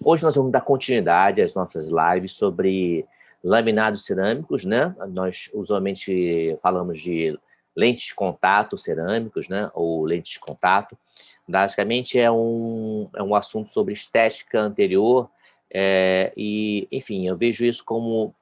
Hoje nós vamos dar continuidade às nossas lives sobre laminados cerâmicos, né? Nós usualmente falamos de lentes de contato cerâmicos, né? Ou lentes de contato. Basicamente é um assunto sobre estética anterior e, enfim, eu vejo isso como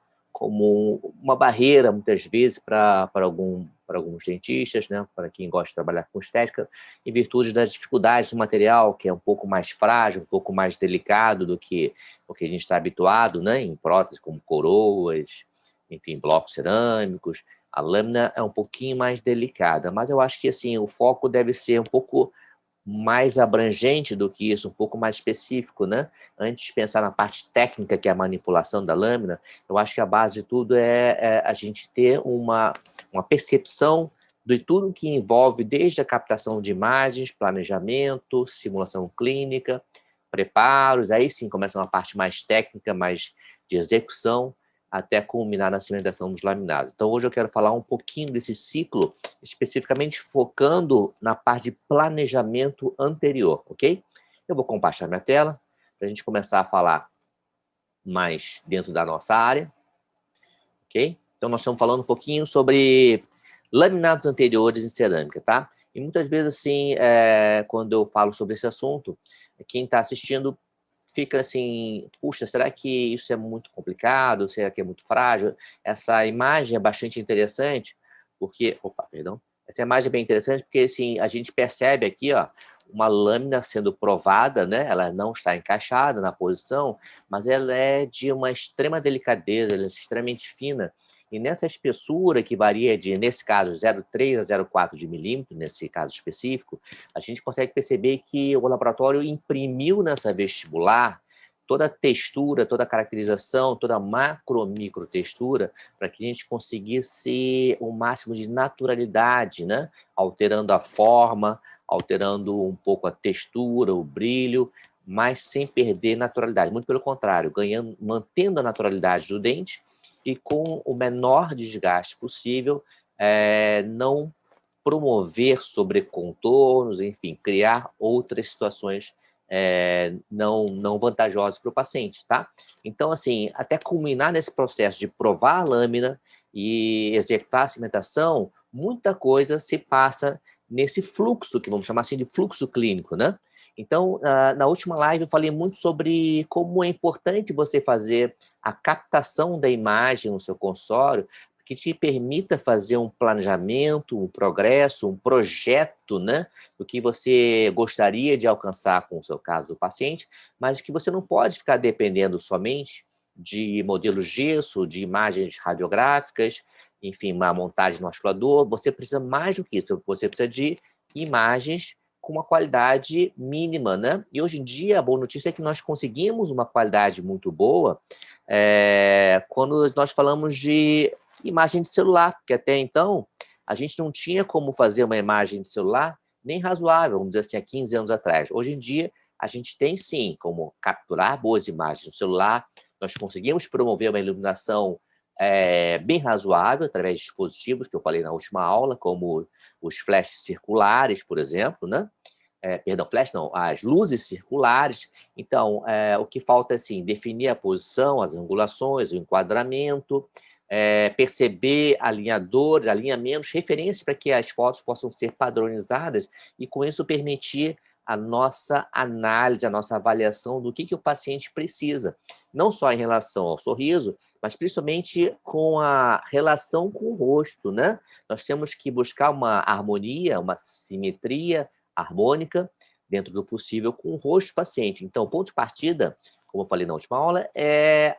uma barreira, muitas vezes, para alguns dentistas, né? Para quem gosta de trabalhar com estética, em virtude das dificuldades do material, que é um pouco mais frágil, um pouco mais delicado do que o que a gente está habituado, né? Em próteses como coroas, enfim, blocos cerâmicos. A lâmina é um pouquinho mais delicada, mas eu acho que assim o foco deve ser um pouco mais abrangente do que isso, um pouco mais específico, né? Antes de pensar na parte técnica, que é a manipulação da lâmina, eu acho que a base de tudo é a gente ter uma percepção de tudo que envolve desde a captação de imagens, planejamento, simulação clínica, preparos, aí sim começa uma parte mais técnica, mais de execução, até culminar na cimentação dos laminados. Então, hoje eu quero falar um pouquinho desse ciclo, especificamente focando na parte de planejamento anterior, ok? Eu vou compartilhar minha tela para a gente começar a falar mais dentro da nossa área, ok? Então, nós estamos falando um pouquinho sobre laminados anteriores em cerâmica, tá? E muitas vezes, assim, quando eu falo sobre esse assunto, quem está assistindo fica assim, puxa, será que isso é muito complicado? Será que é muito frágil? Essa imagem é bastante interessante, porque... Opa, perdão. Essa imagem é bem interessante porque, assim, a gente percebe aqui, ó, uma lâmina sendo provada, né? Ela não está encaixada na posição, mas ela é de uma extrema delicadeza, ela é extremamente fina. E nessa espessura que varia de, nesse caso, 0,3 a 0,4 de milímetro, nesse caso específico, a gente consegue perceber que o laboratório imprimiu nessa vestibular toda a textura, toda a caracterização, toda a macro, micro textura, para que a gente conseguisse o máximo de naturalidade, né? Alterando a forma, alterando um pouco a textura, o brilho, mas sem perder naturalidade. Muito pelo contrário, ganhando, mantendo a naturalidade do dente e com o menor desgaste possível, não promover sobrecontornos, enfim, criar outras situações não vantajosas para o paciente, tá? Então, assim, até culminar nesse processo de provar a lâmina e executar a cimentação, muita coisa se passa nesse fluxo, que vamos chamar assim de fluxo clínico, né? Então, na última live eu falei muito sobre como é importante você fazer a captação da imagem no seu consultório, que te permita fazer um planejamento, um progresso, um projeto, né, do que você gostaria de alcançar com o seu caso do paciente, mas que você não pode ficar dependendo somente de modelos gesso, de imagens radiográficas, enfim, uma montagem no articulador. Você precisa mais do que isso, você precisa de imagens com uma qualidade mínima, né? E hoje em dia a boa notícia é que nós conseguimos uma qualidade muito boa quando nós falamos de imagem de celular, porque até então a gente não tinha como fazer uma imagem de celular nem razoável, vamos dizer assim, há 15 anos atrás. Hoje em dia, a gente tem sim como capturar boas imagens no celular, nós conseguimos promover uma iluminação bem razoável através de dispositivos que eu falei na última aula, como os flashes circulares, por exemplo, né? Perdão, flash não, as luzes circulares. Então, o que falta é, assim, definir a posição, as angulações, o enquadramento, perceber alinhadores, alinhamentos, referências para que as fotos possam ser padronizadas e, com isso, permitir a nossa análise, a nossa avaliação do que o paciente precisa, não só em relação ao sorriso, mas principalmente com a relação com o rosto, né? Nós temos que buscar uma harmonia, uma simetria harmônica dentro do possível com o rosto do paciente. Então, o ponto de partida, como eu falei na última aula, é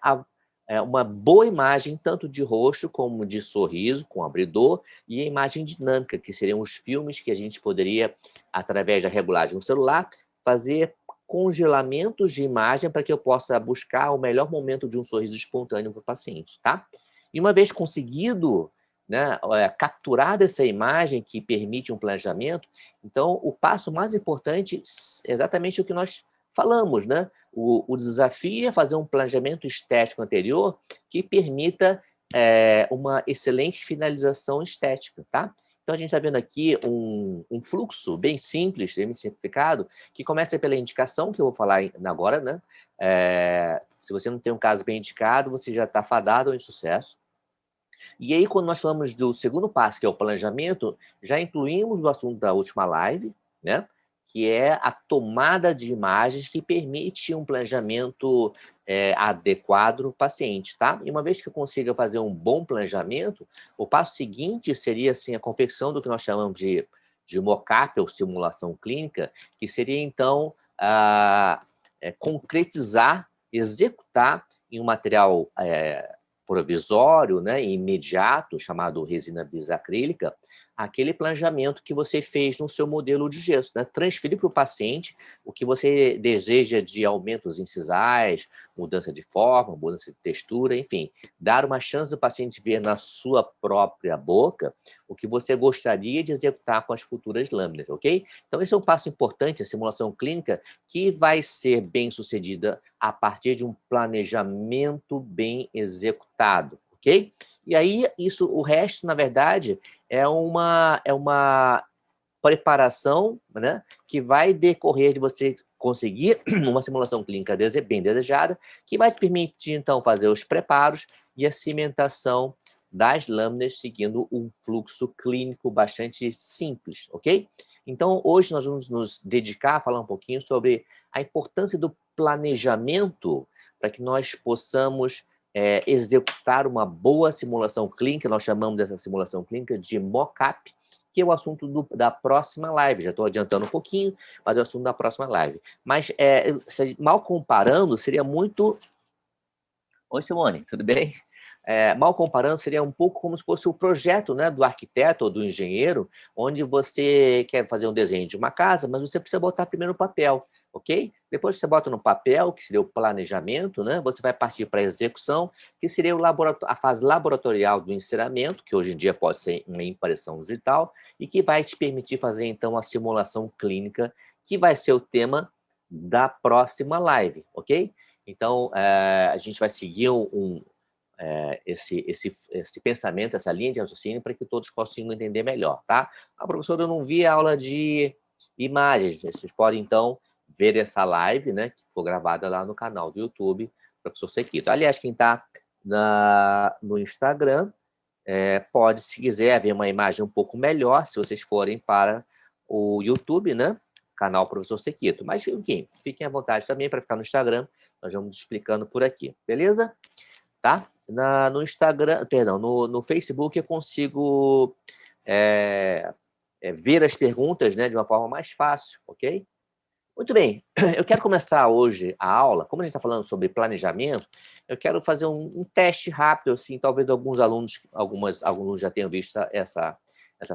uma boa imagem, tanto de rosto como de sorriso, com abridor, e a imagem dinâmica, que seriam os filmes que a gente poderia, através da regulagem no celular, fazer congelamentos de imagem para que eu possa buscar o melhor momento de um sorriso espontâneo para o paciente, tá? E uma vez conseguido, né, capturar essa imagem que permite um planejamento, então o passo mais importante é exatamente o que nós falamos, né? O desafio é fazer um planejamento estético anterior que permita uma excelente finalização estética, tá? Então, a gente está vendo aqui um fluxo bem simples, bem simplificado, que começa pela indicação, que eu vou falar agora, né? Se você não tem um caso bem indicado, você já está fadado ao insucesso. E aí, quando nós falamos do segundo passo, que é o planejamento, já incluímos o assunto da última live, né? Que é a tomada de imagens que permite um planejamento adequado no paciente, tá? E uma vez que eu consiga fazer um bom planejamento, o passo seguinte seria, assim, a confecção do que nós chamamos de mock-up, ou simulação clínica, que seria, então, concretizar, executar em um material provisório, né, imediato, chamado resina bisacrílica, aquele planejamento que você fez no seu modelo de gesso, né? Transferir para o paciente o que você deseja de aumentos incisais, mudança de forma, mudança de textura, enfim, dar uma chance do paciente ver na sua própria boca o que você gostaria de executar com as futuras lâminas, ok? Então, esse é um passo importante, a simulação clínica, que vai ser bem sucedida a partir de um planejamento bem executado, ok? E aí, o resto, na verdade, é uma preparação, né, que vai decorrer de você conseguir uma simulação clínica bem desejada, que vai te permitir, então, fazer os preparos e a cimentação das lâminas seguindo um fluxo clínico bastante simples, ok? Então, hoje nós vamos nos dedicar a falar um pouquinho sobre a importância do planejamento para que nós possamos executar uma boa simulação clínica. Nós chamamos essa simulação clínica de mock-up, que é o assunto da próxima live. Já estou adiantando um pouquinho, mas é o assunto da próxima live. Mas, mal comparando, seria muito... Oi, Simone, tudo bem? Mal comparando, seria um pouco como se fosse o projeto, né, do arquiteto ou do engenheiro, onde você quer fazer um desenho de uma casa, mas você precisa botar primeiro no papel, ok? Depois que você bota no papel, que seria o planejamento, né, você vai partir para a execução, que seria a fase laboratorial do enceramento, que hoje em dia pode ser uma impressão digital, e que vai te permitir fazer, então, a simulação clínica, que vai ser o tema da próxima live, ok? Então, a gente vai seguir esse pensamento, essa linha de raciocínio, para que todos consigam entender melhor, tá? A professora, eu não vi a aula de imagens. Vocês podem, então, ver essa live, né, que foi gravada lá no canal do YouTube, professor Sequito. Aliás, quem está no Instagram, pode, se quiser, ver uma imagem um pouco melhor, se vocês forem para o YouTube, né, canal Professor Sequito. Mas, enfim, fiquem à vontade também para ficar no Instagram. Nós vamos explicando por aqui, beleza? Tá? No Instagram, perdão, no Facebook eu consigo ver as perguntas, né, de uma forma mais fácil, ok? Muito bem, eu quero começar hoje a aula, como a gente está falando sobre planejamento, eu quero fazer um teste rápido, assim, talvez alguns alunos já tenham visto essa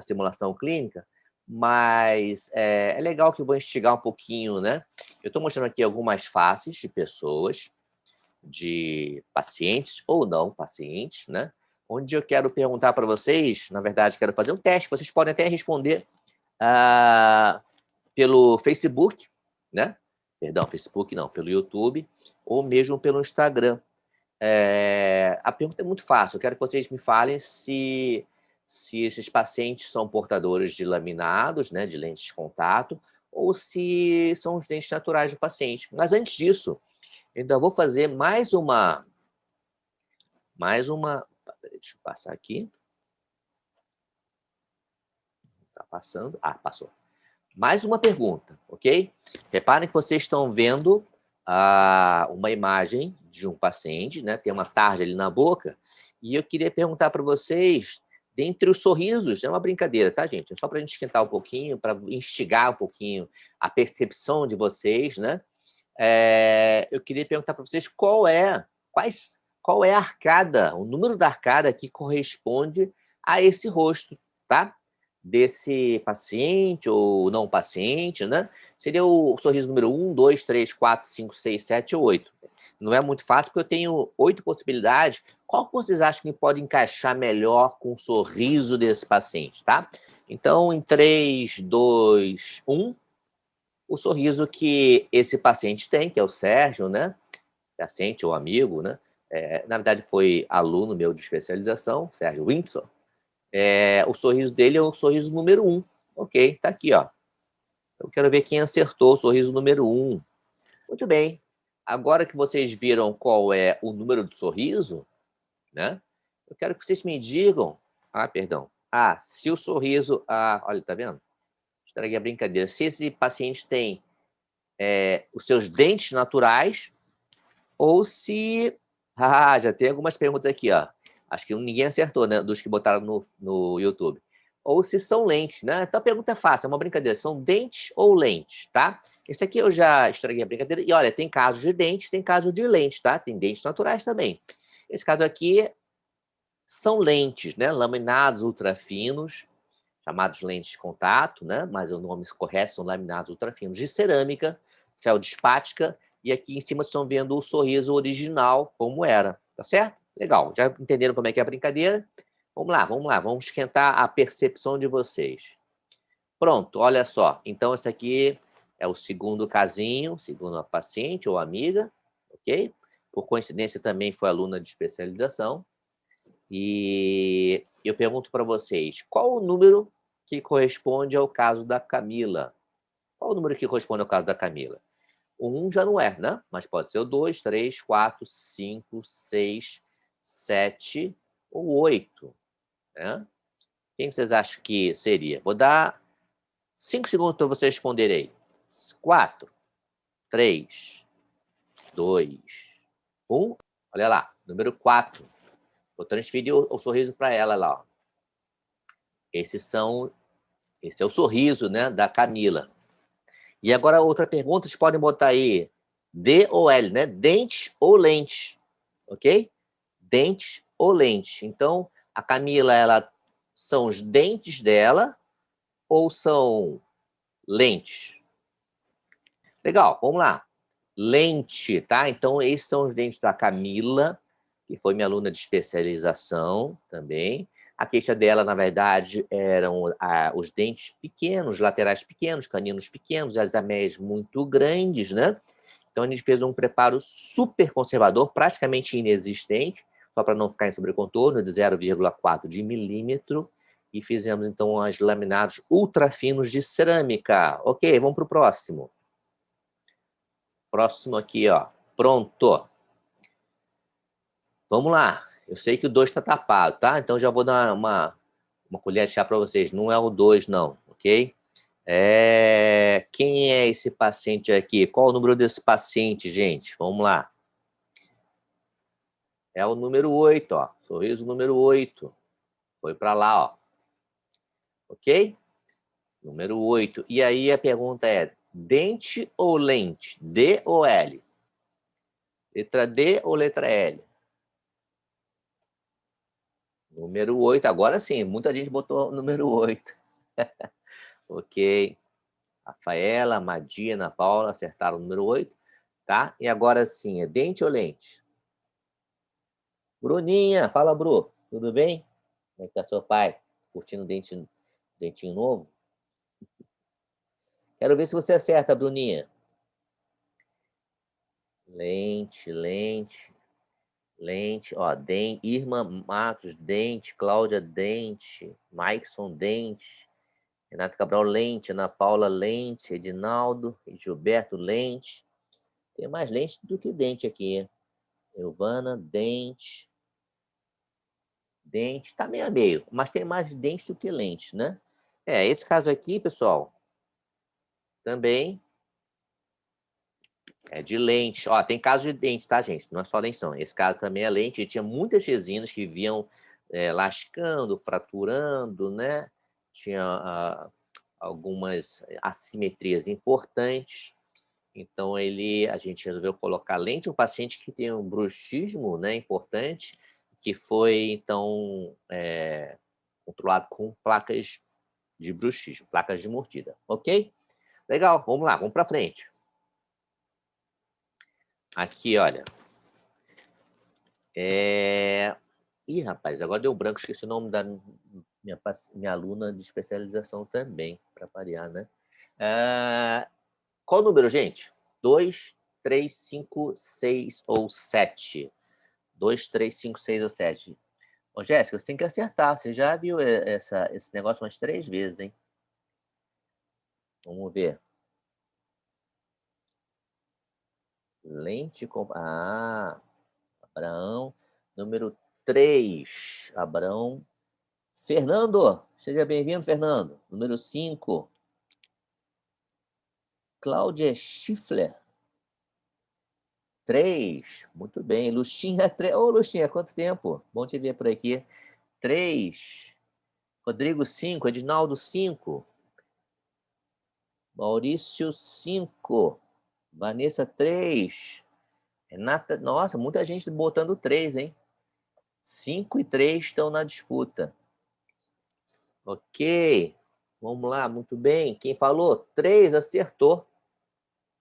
simulação clínica, mas é legal que eu vou instigar um pouquinho, né? Eu estou mostrando aqui algumas faces de pessoas, de pacientes ou não pacientes, né? Onde eu quero perguntar para vocês, na verdade, quero fazer um teste, vocês podem até responder pelo Facebook, né? Perdão, Facebook não, pelo YouTube, ou mesmo pelo Instagram. A pergunta é muito fácil, eu quero que vocês me falem se esses pacientes são portadores de laminados, né, de lentes de contato, ou se são os dentes naturais do paciente. Mas antes disso, ainda vou fazer mais uma... Deixa eu passar aqui. Está passando? Ah, passou. Mais uma pergunta, ok? Reparem que vocês estão vendo uma imagem de um paciente, né? Tem uma tarja ali na boca, e eu queria perguntar para vocês, dentre os sorrisos, é uma brincadeira, tá, gente? É só para a gente esquentar um pouquinho, para instigar um pouquinho a percepção de vocês, né? Eu queria perguntar para vocês qual é a arcada, o número da arcada que corresponde a esse rosto, tá? Desse paciente ou não paciente, né? Seria o sorriso número 1, 2, 3, 4, 5, 6, 7 ou 8. Não é muito fácil, porque eu tenho 8 possibilidades. Qual que vocês acham que pode encaixar melhor com o sorriso desse paciente, tá? Então, em 3, 2, 1, o sorriso que esse paciente tem, que é o Sérgio, né? Paciente ou amigo, né? Na verdade, foi aluno meu de especialização, Sérgio Windsor. O sorriso dele é o sorriso número 1. Ok, tá aqui, ó. Eu quero ver quem acertou o sorriso número 1. Muito bem. Agora que vocês viram qual é o número do sorriso, né? Eu quero que vocês me digam... perdão. Se o sorriso... olha, tá vendo? Estraguei a brincadeira. Se esse paciente tem os seus dentes naturais ou se... já tem algumas perguntas aqui, ó. Acho que ninguém acertou, né? Dos que botaram no YouTube. Ou se são lentes, né? Então a pergunta é fácil, é uma brincadeira. São dentes ou lentes, tá? Esse aqui eu já estraguei a brincadeira. E olha, tem casos de dente, tem casos de lente, tá? Tem dentes naturais também. Esse caso aqui são lentes, né? Laminados ultrafinos, chamados lentes de contato, né? Mas o nome correto são laminados ultrafinos de cerâmica, feldspática, e aqui em cima vocês estão vendo o sorriso original, como era, tá certo? Legal, já entenderam como é que é a brincadeira? Vamos lá, vamos esquentar a percepção de vocês. Pronto, olha só. Então, esse aqui é o segundo casinho, segundo a paciente ou amiga, ok? Por coincidência, também foi aluna de especialização. E eu pergunto para vocês, qual o número que corresponde ao caso da Camila? Qual o número que corresponde ao caso da Camila? O 1 já não é, né? Mas pode ser o 2, 3, 4, 5, 6, 7 ou 8, né? Quem vocês acham que seria? Vou dar 5 segundos para vocês responderem aí. 4, 3, 2, 1. Olha lá, número 4. Vou transferir o sorriso para ela lá, ó. Esse é o sorriso, né, da Camila. E agora outra pergunta, vocês podem botar aí D ou L, né? Dentes ou lentes, ok? Dentes ou lentes. Então, a Camila, são os dentes dela ou são lentes? Legal, vamos lá. Lente, tá? Então, esses são os dentes da Camila, que foi minha aluna de especialização também. A queixa dela, na verdade, eram os dentes pequenos, laterais pequenos, caninos pequenos, as ameias muito grandes, né? Então, a gente fez um preparo super conservador, praticamente inexistente, só para não ficar em sobrecontorno, de 0,4 de milímetro, e fizemos, então, as laminados ultra finos de cerâmica. Ok, vamos para o próximo. Próximo aqui, ó. Pronto. Vamos lá. Eu sei que o 2 está tapado, tá? Então já vou dar uma colher de chá para vocês. Não é o 2, não, ok? Quem é esse paciente aqui? Qual o número desse paciente, gente? Vamos lá. É o número 8, ó. Sorriso número 8. Foi para lá, ó. Ok? Número 8. E aí a pergunta é: dente ou lente? D ou L? Letra D ou letra L? Número 8, agora sim, muita gente botou o número 8. Ok. Rafaela, Madia, Ana Paula acertaram o número 8, tá? E agora sim, é dente ou lente? Bruninha, fala, Bru. Tudo bem? Como é que tá seu pai? Curtindo o dentinho novo? Quero ver se você acerta, Bruninha. Lente, lente, lente. Ó, Irma Matos, dente. Cláudia, dente. Maikson, dente. Renato Cabral, lente. Ana Paula, lente. Edinaldo, Gilberto, lente. Tem mais lente do que dente aqui, hein? Elvana, dente. Dente, tá meio a meio, mas tem mais dente do que lente, né? Esse caso aqui, pessoal, também é de lente. Ó, tem caso de dente, tá, gente? Não é só lente, não. Esse caso também é lente. E tinha muitas resinas que vinham lascando, fraturando, né? Tinha algumas assimetrias importantes. Então, a gente resolveu colocar lente. Um paciente que tem um bruxismo, né, importante, que foi, então, controlado com placas de bruxismo, placas de mordida. Ok? Legal, vamos lá, vamos para frente. Aqui, olha. Ih, rapaz, agora deu branco, esqueci o nome da minha aluna de especialização também, para variar, né? Qual o número, gente? 2, 3, 5, 6 ou 7? 2, 3, 5, 6 ou 7? Ô, Jéssica, você tem que acertar. Você já viu esse negócio umas 3 vezes, hein? Vamos ver. Lente com... Ah, Abraão. Número 3, Abraão. Fernando, seja bem-vindo, Fernando. Número 5, Cláudia Schiffler. 3, muito bem. Luxinha, 3. Ô, Luxinha, quanto tempo? Bom te ver por aqui. 3. Rodrigo, 5. Edinaldo, 5. Maurício, 5. Vanessa, 3. Renata, nossa, muita gente botando 3, hein? 5 e 3 estão na disputa. Ok. Vamos lá, muito bem. Quem falou? 3, acertou.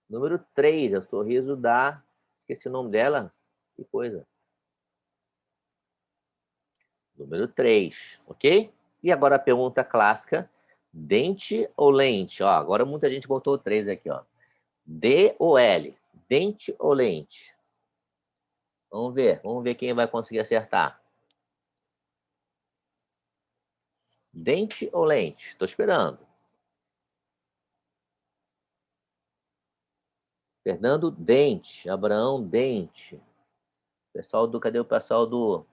Número 3, é o sorriso da... Esqueci o nome dela. Que coisa. Número 3, ok? E agora a pergunta clássica. Dente ou lente? Ó, agora muita gente botou 3 aqui, ó. D ou L? Dente ou lente? Vamos ver quem vai conseguir acertar. Dente ou lente? Estou esperando. Fernando, dente. Abraão, dente. Pessoal do... Cadê o pessoal do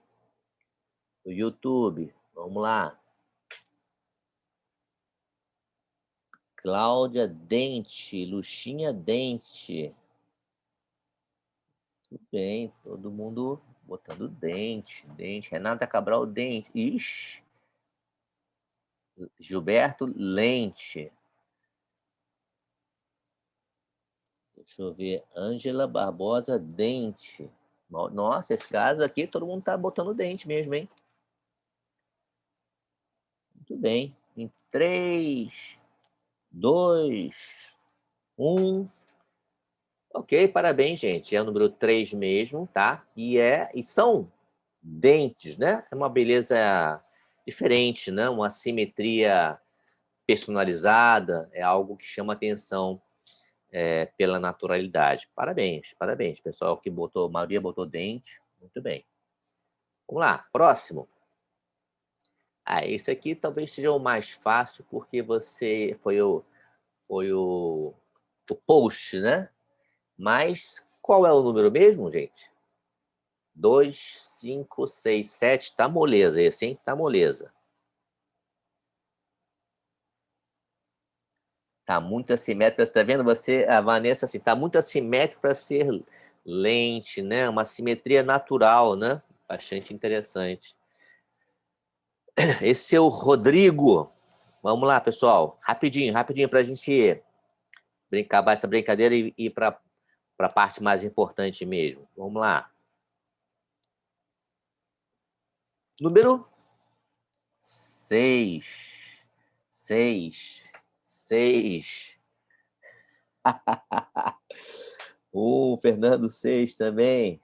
YouTube? Vamos lá. Cláudia, dente. Luxinha, dente. Tudo bem, todo mundo botando dente, dente. Renata Cabral, dente. Ixi. Gilberto, lente. Deixa eu ver. Ângela Barbosa, dente. Nossa, esse caso aqui, todo mundo tá botando dente mesmo, hein? Muito bem. Em 3, 2, 1. Ok, parabéns, gente. É o número 3 mesmo, tá? E são dentes, né? É uma beleza diferente, né? Uma simetria personalizada, é algo que chama atenção pela naturalidade. Parabéns, parabéns, pessoal que botou, a maioria botou dente, muito bem. Vamos lá, próximo. Esse aqui talvez seja o mais fácil, porque você foi o post, né? Mas qual é o número mesmo, gente? 2, 5, 6, 7, tá moleza esse, hein? Tá moleza. Tá muito assimétrico, tá vendo você, a Vanessa, assim, tá muito assimétrico para ser lente, né? Uma simetria natural, né? Bastante interessante. Esse é o Rodrigo. Vamos lá, pessoal. Rapidinho, rapidinho, para a gente acabar essa brincadeira e ir para a parte mais importante mesmo. Vamos lá. Número 6. 6. 6. O Fernando 6 também.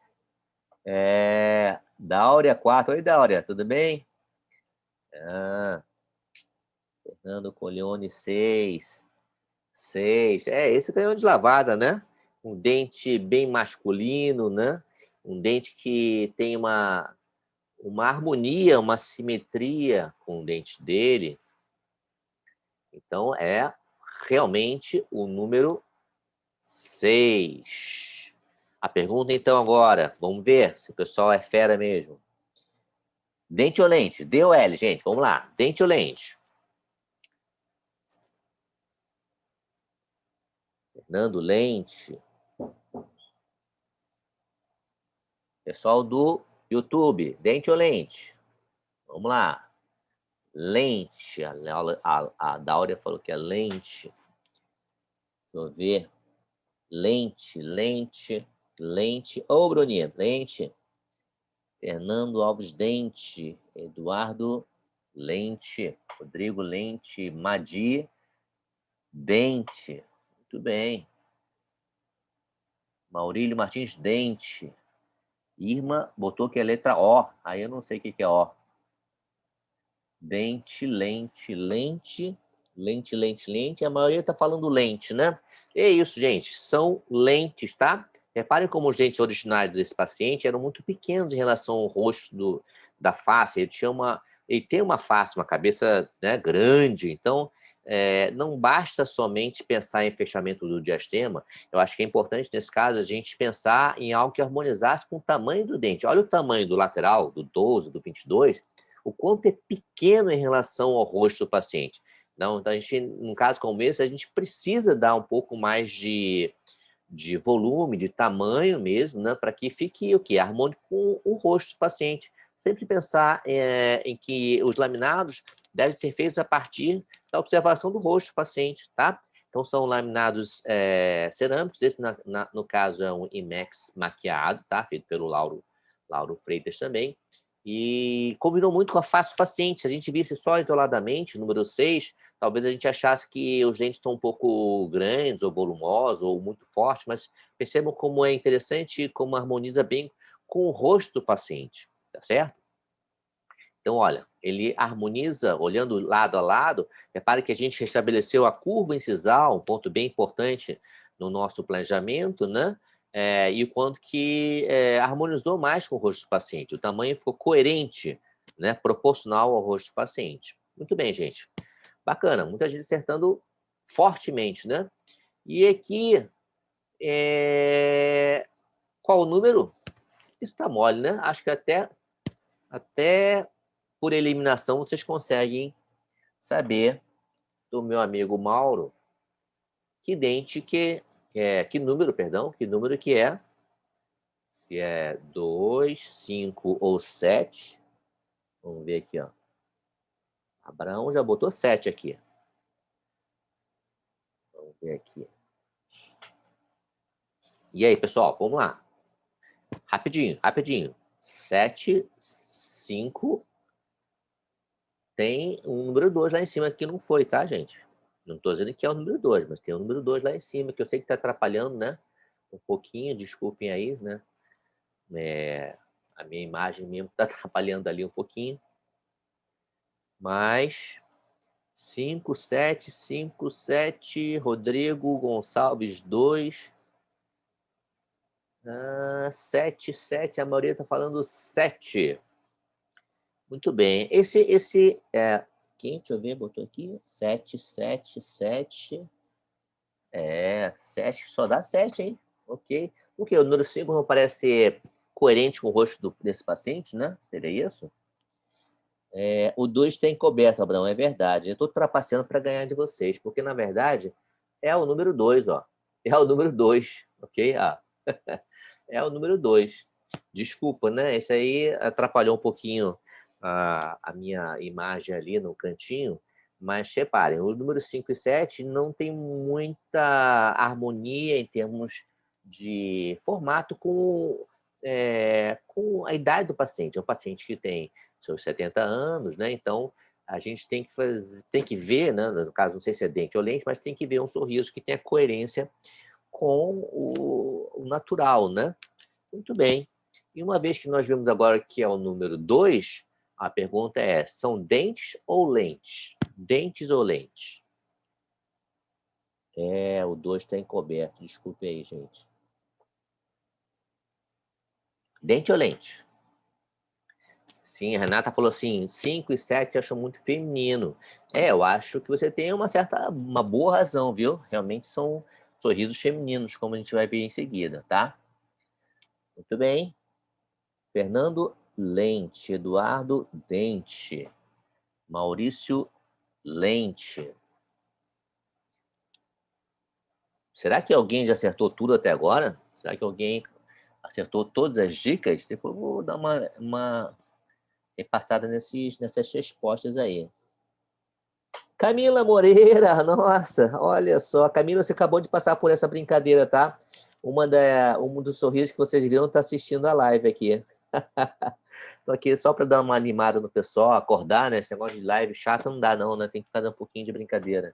Dáurea 4. Oi, Dáurea, tudo bem? Fernando Colione 6. 6. Esse canhão de lavada, né? Um dente bem masculino, né? Um dente que tem uma harmonia, uma simetria com o dente dele. Então, é realmente o número 6. A pergunta, então, agora, vamos ver se o pessoal é fera mesmo. Dente ou lente? D ou L, gente? Vamos lá. Dente ou lente? Fernando, lente. Pessoal do YouTube, dente ou lente? Vamos lá. Lente. A Dáurea falou que é lente. Deixa eu ver. Lente, lente, lente. Ô, Bruninha, lente. Fernando Alves, dente. Eduardo, lente. Rodrigo, lente. Madi, dente. Muito bem. Maurílio Martins, dente. Irma botou que é letra O. Aí eu não sei o que é O. Dente, lente, lente, lente, lente, lente. A maioria está falando lente, né? É isso, gente. São lentes, tá? Reparem como os dentes originais desse paciente eram muito pequenos em relação ao rosto da face. Ele tem uma face, uma cabeça, né, grande. Então, não basta somente pensar em fechamento do diastema, eu acho que é importante, nesse caso, a gente pensar em algo que harmonizasse com o tamanho do dente. Olha o tamanho do lateral, do 12, do 22, o quanto é pequeno em relação ao rosto do paciente. Não, então, a gente, num caso como esse, a gente precisa dar um pouco mais de volume, de tamanho mesmo, né, para que fique o quê? Harmônico com o rosto do paciente. Sempre pensar em que os laminados devem ser feitos a partir da observação do rosto do paciente, tá? Então, são laminados cerâmicos. Esse, no caso, é um IMEX maquiado, tá? Feito pelo Lauro Freitas também. E combinou muito com a face do paciente. Se a gente visse só isoladamente, número 6, talvez a gente achasse que os dentes estão um pouco grandes, ou volumosos, ou muito fortes, mas percebam como é interessante e como harmoniza bem com o rosto do paciente, tá certo? Então, olha, ele harmoniza, olhando lado a lado, repare que a gente restabeleceu a curva incisal, um ponto bem importante no nosso planejamento, né? E o quanto que harmonizou mais com o rosto do paciente. O tamanho ficou coerente, né? Proporcional ao rosto do paciente. Muito bem, gente. Bacana, muita gente acertando fortemente, né? E aqui, qual o número? Isso tá mole, né? Acho que até por eliminação vocês conseguem saber do meu amigo Mauro que dente que número, perdão, que número que é. Se é 2, 5 ou 7. Vamos ver aqui, ó. Abraão já botou 7 aqui. Vamos ver aqui. E aí, pessoal, vamos lá. Rapidinho, rapidinho. 7, 5. Tem um número 2 lá em cima que não foi, tá, gente? Não estou dizendo que é o número 2, mas tem o número 2 lá em cima, que eu sei que está atrapalhando, né? Um pouquinho, desculpem aí, né? A minha imagem mesmo está atrapalhando ali um pouquinho. Mas 5, 7, 5, 7. Rodrigo Gonçalves, 2. 7, 7. A maioria está falando 7. Muito bem. Esse quem? Deixa eu ver, botou aqui. 7, 7, 7. 7, só dá 7, hein? Ok. Por quê? O número 5 não parece ser coerente com o rosto desse paciente, né? Seria isso? O 2 tem encoberto, Abraão, é verdade. Eu estou trapaceando para ganhar de vocês, porque, na verdade, é o número 2, ó. É o número 2, ok? É o número 2. Desculpa, né? Isso aí atrapalhou um pouquinho a minha imagem ali no cantinho, mas reparem, os números 5 e 7 não tem muita harmonia em termos de formato com a idade do paciente. É um paciente que tem seus 70 anos, né? Então, a gente tem que ver, né? No caso, não sei se é dente ou lente, mas tem que ver um sorriso que tenha coerência com o natural, né? Muito bem. E uma vez que nós vimos agora que é o número 2, a pergunta é: são dentes ou lentes? Dentes ou lentes? O 2 está encoberto. Desculpe aí, gente. Dente ou lente? Sim, a Renata falou assim: 5 e 7 acham muito feminino. Eu acho que você tem uma boa razão, viu? Realmente são sorrisos femininos, como a gente vai ver em seguida, tá? Muito bem. Fernando Lente, Eduardo Dente, Maurício Lente. Será que alguém já acertou tudo até agora? Será que alguém acertou todas as dicas? Depois eu vou dar uma repassada nessas respostas aí. Camila Moreira, nossa, olha só. Camila, você acabou de passar por essa brincadeira, tá? Um dos sorrisos que vocês viram está assistindo a live aqui. Tô aqui só para dar uma animada no pessoal, acordar, né? Esse negócio de live chato não dá não, né? Tem que fazer um pouquinho de brincadeira.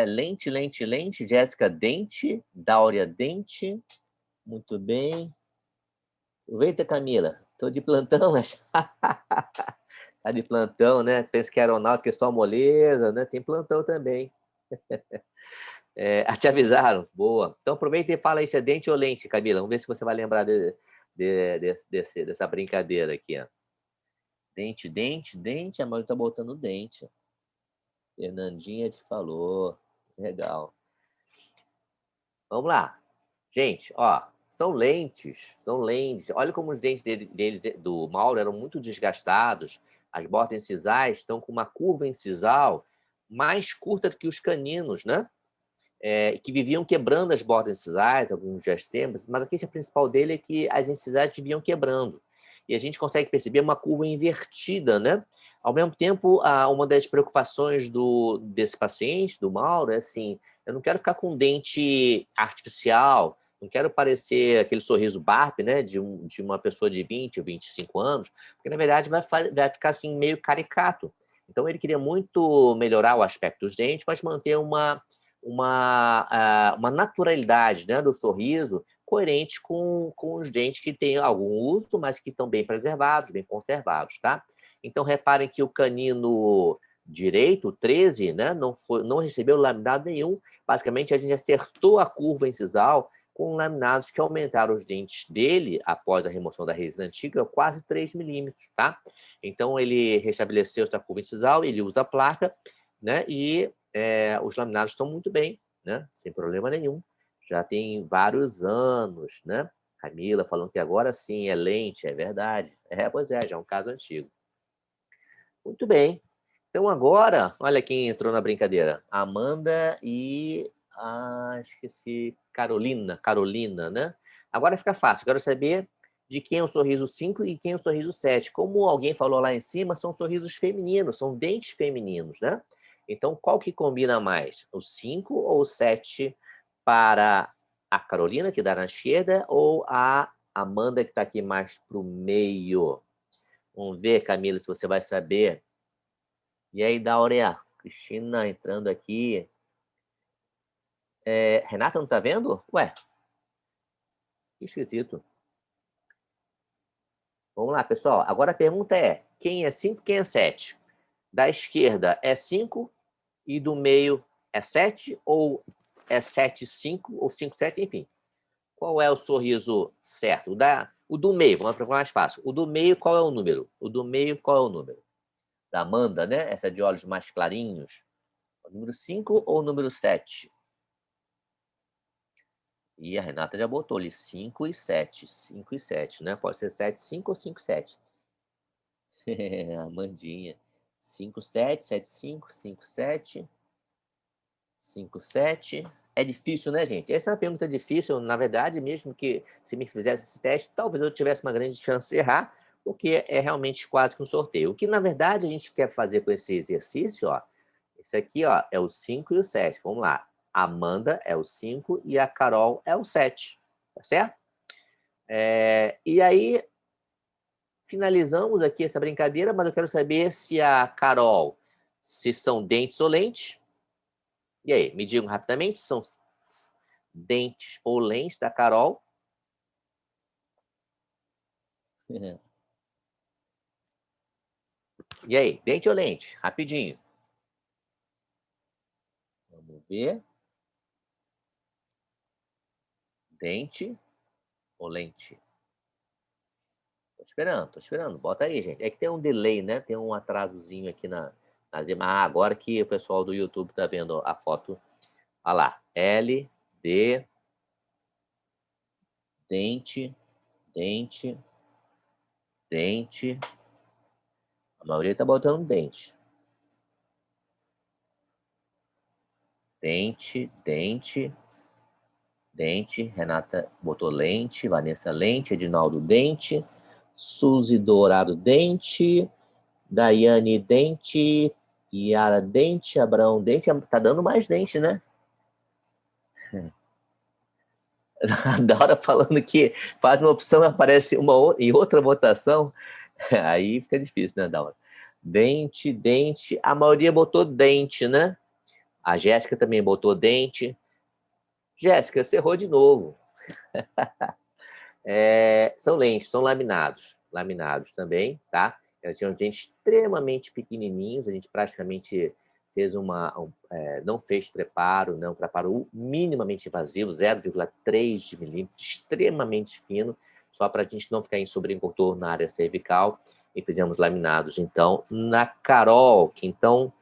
Lente, lente, lente. Jéssica Dente. Dáurea Dente. Muito bem. Aproveita, Camila. Tô de plantão, mas... Tá de plantão, né? Pensa que aeronáutica é só moleza, né? Tem plantão também. Te avisaram? Boa. Então aproveita e fala aí se é dente ou lente, Camila. Vamos ver se você vai lembrar dessa brincadeira aqui, ó. Dente, dente, dente. A mãe tá botando dente. Fernandinha te falou. Legal. Vamos lá. Gente, ó, são lentes, são lentes. Olha como os dentes deles, do Mauro, eram muito desgastados. As bordas incisais estão com uma curva incisal mais curta do que os caninos, né? Que viviam quebrando as bordas incisais, alguns diastemas, mas a queixa principal dele é que as incisais viviam quebrando. E a gente consegue perceber uma curva invertida, né? Ao mesmo tempo, uma das preocupações desse paciente, do Mauro, é assim, eu não quero ficar com um dente artificial, não quero parecer aquele sorriso Barbie, né, de uma pessoa de 20 ou 25 anos, porque, na verdade, vai ficar assim, meio caricato. Então, ele queria muito melhorar o aspecto dos dentes, mas manter uma naturalidade, né, do sorriso coerente com os dentes que têm algum uso, mas que estão bem preservados, bem conservados, tá? Então, reparem que o canino direito, o 13, né, não recebeu laminado nenhum. Basicamente, a gente acertou a curva incisal com laminados que aumentaram os dentes dele, após a remoção da resina antiga, quase 3 milímetros, tá? Então, ele restabeleceu essa curva incisal, ele usa a placa, né, e os laminados estão muito bem, né? Sem problema nenhum. Já tem vários anos, né? Camila falando que agora sim é lente, é verdade. Pois é, já é um caso antigo. Muito bem. Então agora, olha quem entrou na brincadeira. Amanda e... esqueci. Carolina, né? Agora fica fácil. Quero saber de quem é o sorriso 5 e quem é o sorriso 7. Como alguém falou lá em cima, são sorrisos femininos, são dentes femininos, né? Então, qual que combina mais? O 5 ou o 7 para a Carolina, que dá na esquerda, ou a Amanda, que está aqui mais para o meio? Vamos ver, Camila, se você vai saber. E aí, Dáurea? Cristina entrando aqui. Renata, não está vendo? Ué, que esquisito. Vamos lá, pessoal. Agora a pergunta é: quem é 5, quem é 7? Da esquerda é 5 e do meio é 7? Ou é 7, 5 ou 5, 7? Enfim. Qual é o sorriso certo? O do meio, vamos para mais fácil. O do meio, qual é o número? O do meio, qual é o número? Da Amanda, né? Essa de olhos mais clarinhos. O número 5 ou o número 7? E a Renata já botou ali 5 e 7. 5 e 7, né? Pode ser 7, 5 ou 5, 7. Amandinha. 5, 7, 7, 5, 5, 7. 5, 7. É difícil, né, gente? Essa é uma pergunta difícil. Na verdade, mesmo que se me fizesse esse teste, talvez eu tivesse uma grande chance de errar, porque é realmente quase que um sorteio. O que, na verdade, a gente quer fazer com esse exercício, ó, esse aqui, ó, é o 5 e o 7. Vamos lá. A Amanda é o 5 e a Carol é o 7. Tá certo? E aí, finalizamos aqui essa brincadeira, mas eu quero saber se a Carol, se são dentes ou lentes. E aí, me digam rapidamente se são dentes ou lentes da Carol. E aí, dente ou lente? Rapidinho. Vamos ver. Dente ou lente? Tô esperando, tô esperando. Bota aí, gente. É que tem um delay, né? Tem um atrasozinho aqui nas imagens. Agora que o pessoal do YouTube tá vendo a foto. Olha lá. L, D, dente, dente, dente. A maioria tá botando dente. Dente, dente, dente. Renata botou lente. Vanessa, lente. Edinaldo, dente. Suzy Dourado, dente. Daiane, dente. Yara, dente. Abraão, dente. Tá dando mais dente, né? A Dora falando que faz uma opção, aparece em outra votação. Aí fica difícil, né, Dora? Dente, dente. A maioria botou dente, né? A Jéssica também botou dente. Jéssica, você errou de novo. São lentes, são laminados. Laminados também, tá? Eles tinham dentes extremamente pequenininhos. A gente praticamente fez não fez preparo, não preparo minimamente invasivo, 0,3 de milímetro, extremamente fino, só para a gente não ficar em sobrecontorno na área cervical, e fizemos laminados. Então, na Carol, que então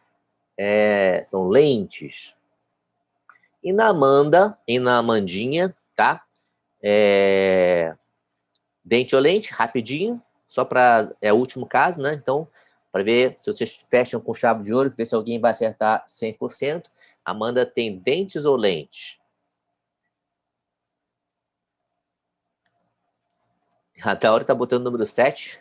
são lentes. E na Amanda, e na Amandinha, tá? Dente ou lente, rapidinho, só para... É o último caso, né? Então, para ver se vocês fecham com chave de ouro, ver se alguém vai acertar 100%. Amanda tem dentes ou lentes? Até a hora tá botando o número 7.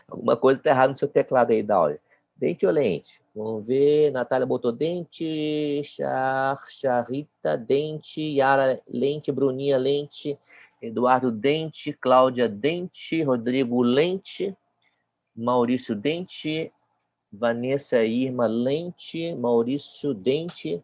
Alguma coisa tá errada no seu teclado aí, Dauri. Dente ou lente? Vamos ver. Natália botou dente. Charita, dente. Yara, lente. Bruninha, lente. Eduardo, dente. Cláudia, dente. Rodrigo, lente. Maurício, dente. Vanessa e Irma, lente. Maurício, dente.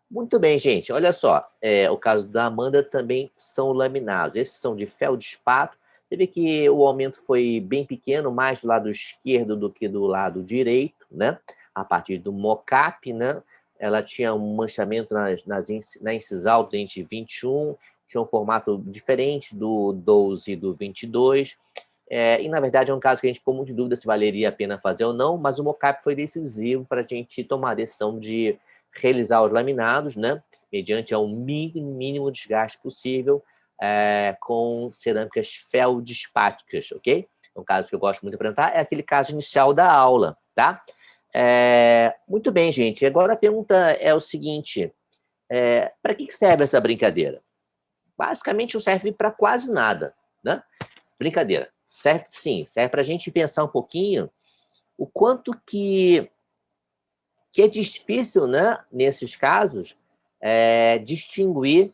Muito bem, gente. Olha só. O caso da Amanda também são laminados. Esses são de feldspato. Você vê que o aumento foi bem pequeno, mais do lado esquerdo do que do lado direito, né? A partir do mocap, né? Ela tinha um manchamento na incisal do dente 21, tinha um formato diferente do 12 e do 22. E, na verdade, é um caso que a gente ficou muito em dúvida se valeria a pena fazer ou não, mas o mocap foi decisivo para a gente tomar a decisão de realizar os laminados, né? Mediante ao mínimo desgaste possível, com cerâmicas feldspáticas, ok? É um caso que eu gosto muito de apresentar, é aquele caso inicial da aula, tá? Muito bem, gente. Agora a pergunta é o seguinte, para que serve essa brincadeira? Basicamente não serve para quase nada, né? Brincadeira. Serve, sim, serve para a gente pensar um pouquinho o quanto que é difícil, né, nesses casos, distinguir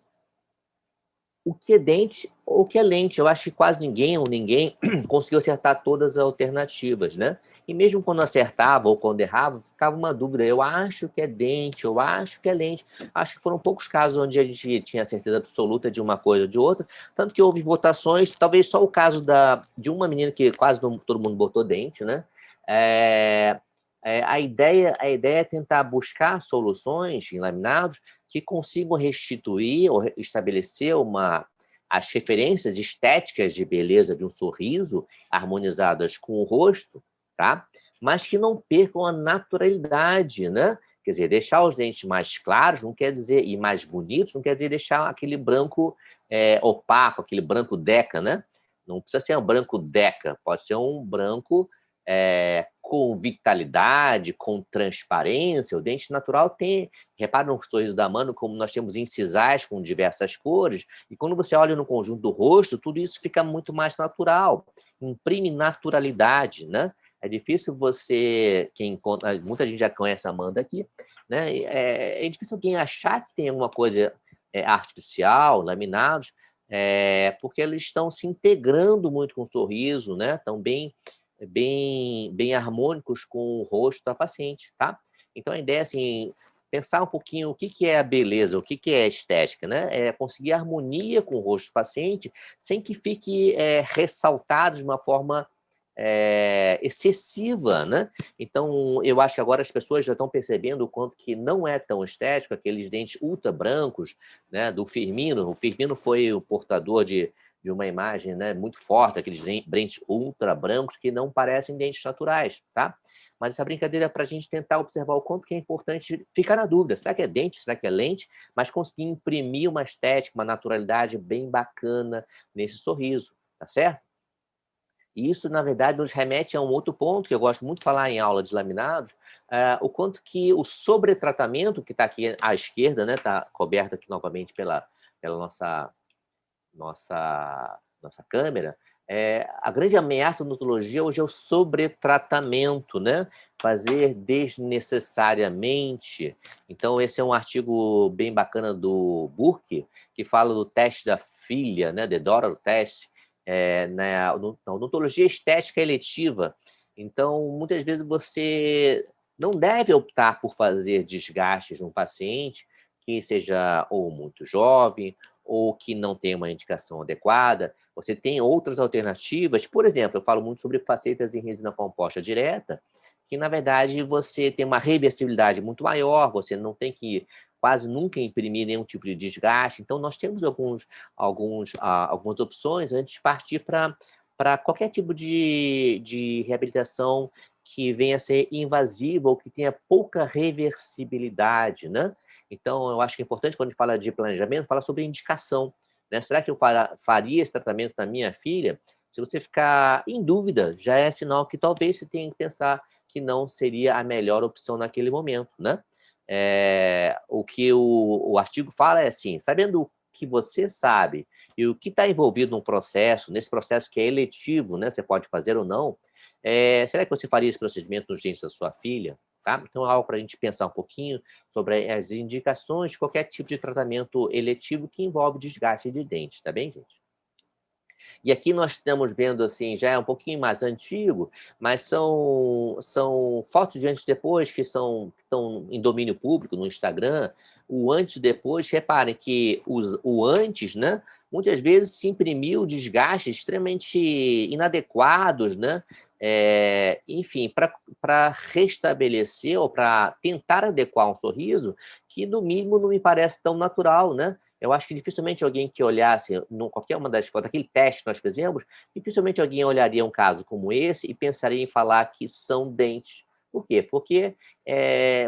o que é dente ou o que é lente. Eu acho que quase ninguém ou ninguém conseguiu acertar todas as alternativas, né? E mesmo quando acertava ou quando errava, ficava uma dúvida. Eu acho que é dente, eu acho que é lente. Acho que foram poucos casos onde a gente tinha certeza absoluta de uma coisa ou de outra, tanto que houve votações, talvez só o caso de uma menina que quase todo mundo botou dente, né? A ideia é tentar buscar soluções em laminados que consigam restituir ou estabelecer as referências estéticas de beleza de um sorriso harmonizadas com o rosto, tá? Mas que não percam a naturalidade, né? Quer dizer, deixar os dentes mais claros não quer dizer, e mais bonitos, não quer dizer deixar aquele branco opaco, aquele branco deca, né? Não precisa ser um branco deca, pode ser um branco com vitalidade, com transparência. O dente natural tem... Repara nos sorrisos da Amanda, como nós temos incisais com diversas cores, e quando você olha no conjunto do rosto, tudo isso fica muito mais natural, imprime naturalidade, né? É difícil você... Muita gente já conhece a Amanda aqui, né? É difícil alguém achar que tem alguma coisa artificial, laminados, porque eles estão se integrando muito com o sorriso, né? Estão bem harmônicos com o rosto da paciente, tá? Então, a ideia é, assim, pensar um pouquinho o que é a beleza, o que é a estética, né? É conseguir harmonia com o rosto do paciente sem que fique ressaltado de uma forma excessiva, né? Então, eu acho que agora as pessoas já estão percebendo o quanto que não é tão estético aqueles dentes ultra brancos, né, do Firmino. O Firmino foi o portador de uma imagem, né, muito forte, aqueles dentes ultra brancos que não parecem dentes naturais, tá? Mas essa brincadeira é para a gente tentar observar o quanto que é importante ficar na dúvida. Será que é dente? Será que é lente? Mas conseguir imprimir uma estética, uma naturalidade bem bacana nesse sorriso, tá certo? E isso, na verdade, nos remete a um outro ponto que eu gosto muito de falar em aula de laminados, o quanto que o sobretratamento, que está aqui à esquerda, né, está coberto aqui novamente pela nossa câmera, a grande ameaça da odontologia hoje é o sobretratamento, né? Fazer desnecessariamente. Então, esse é um artigo bem bacana do Burke, que fala do teste da filha, né? The Daughter Test, na odontologia estética eletiva. Então, muitas vezes você não deve optar por fazer desgastes no paciente que seja ou muito jovem ou que não tem uma indicação adequada. Você tem outras alternativas. Por exemplo, eu falo muito sobre facetas em resina composta direta, que, na verdade, você tem uma reversibilidade muito maior, você não tem que quase nunca imprimir nenhum tipo de desgaste. Então, nós temos algumas opções antes de partir para qualquer tipo de reabilitação que venha a ser invasiva ou que tenha pouca reversibilidade, né? Então, eu acho que é importante, quando a gente fala de planejamento, falar sobre indicação, né? Será que eu faria esse tratamento na minha filha? Se você ficar em dúvida, já é sinal que talvez você tenha que pensar que não seria a melhor opção naquele momento, né? O que o artigo fala é assim, sabendo o que você sabe e o que está envolvido no processo, nesse processo que é eletivo, né? Você pode fazer ou não, será que você faria esse procedimento urgente da sua filha? Tá? Então, é algo para a gente pensar um pouquinho sobre as indicações de qualquer tipo de tratamento eletivo que envolve desgaste de dente, tá bem, gente? E aqui nós estamos vendo, assim, já é um pouquinho mais antigo, mas são fotos de antes e depois que estão em domínio público no Instagram. O antes e depois, reparem que o antes, né, muitas vezes se imprimiu desgastes extremamente inadequados, né? Enfim, para restabelecer ou para tentar adequar um sorriso que, no mínimo, não me parece tão natural, né? Eu acho que dificilmente alguém que olhasse qualquer uma das fotos, aquele teste que nós fizemos, dificilmente alguém olharia um caso como esse e pensaria em falar que são dentes. Por quê? Porque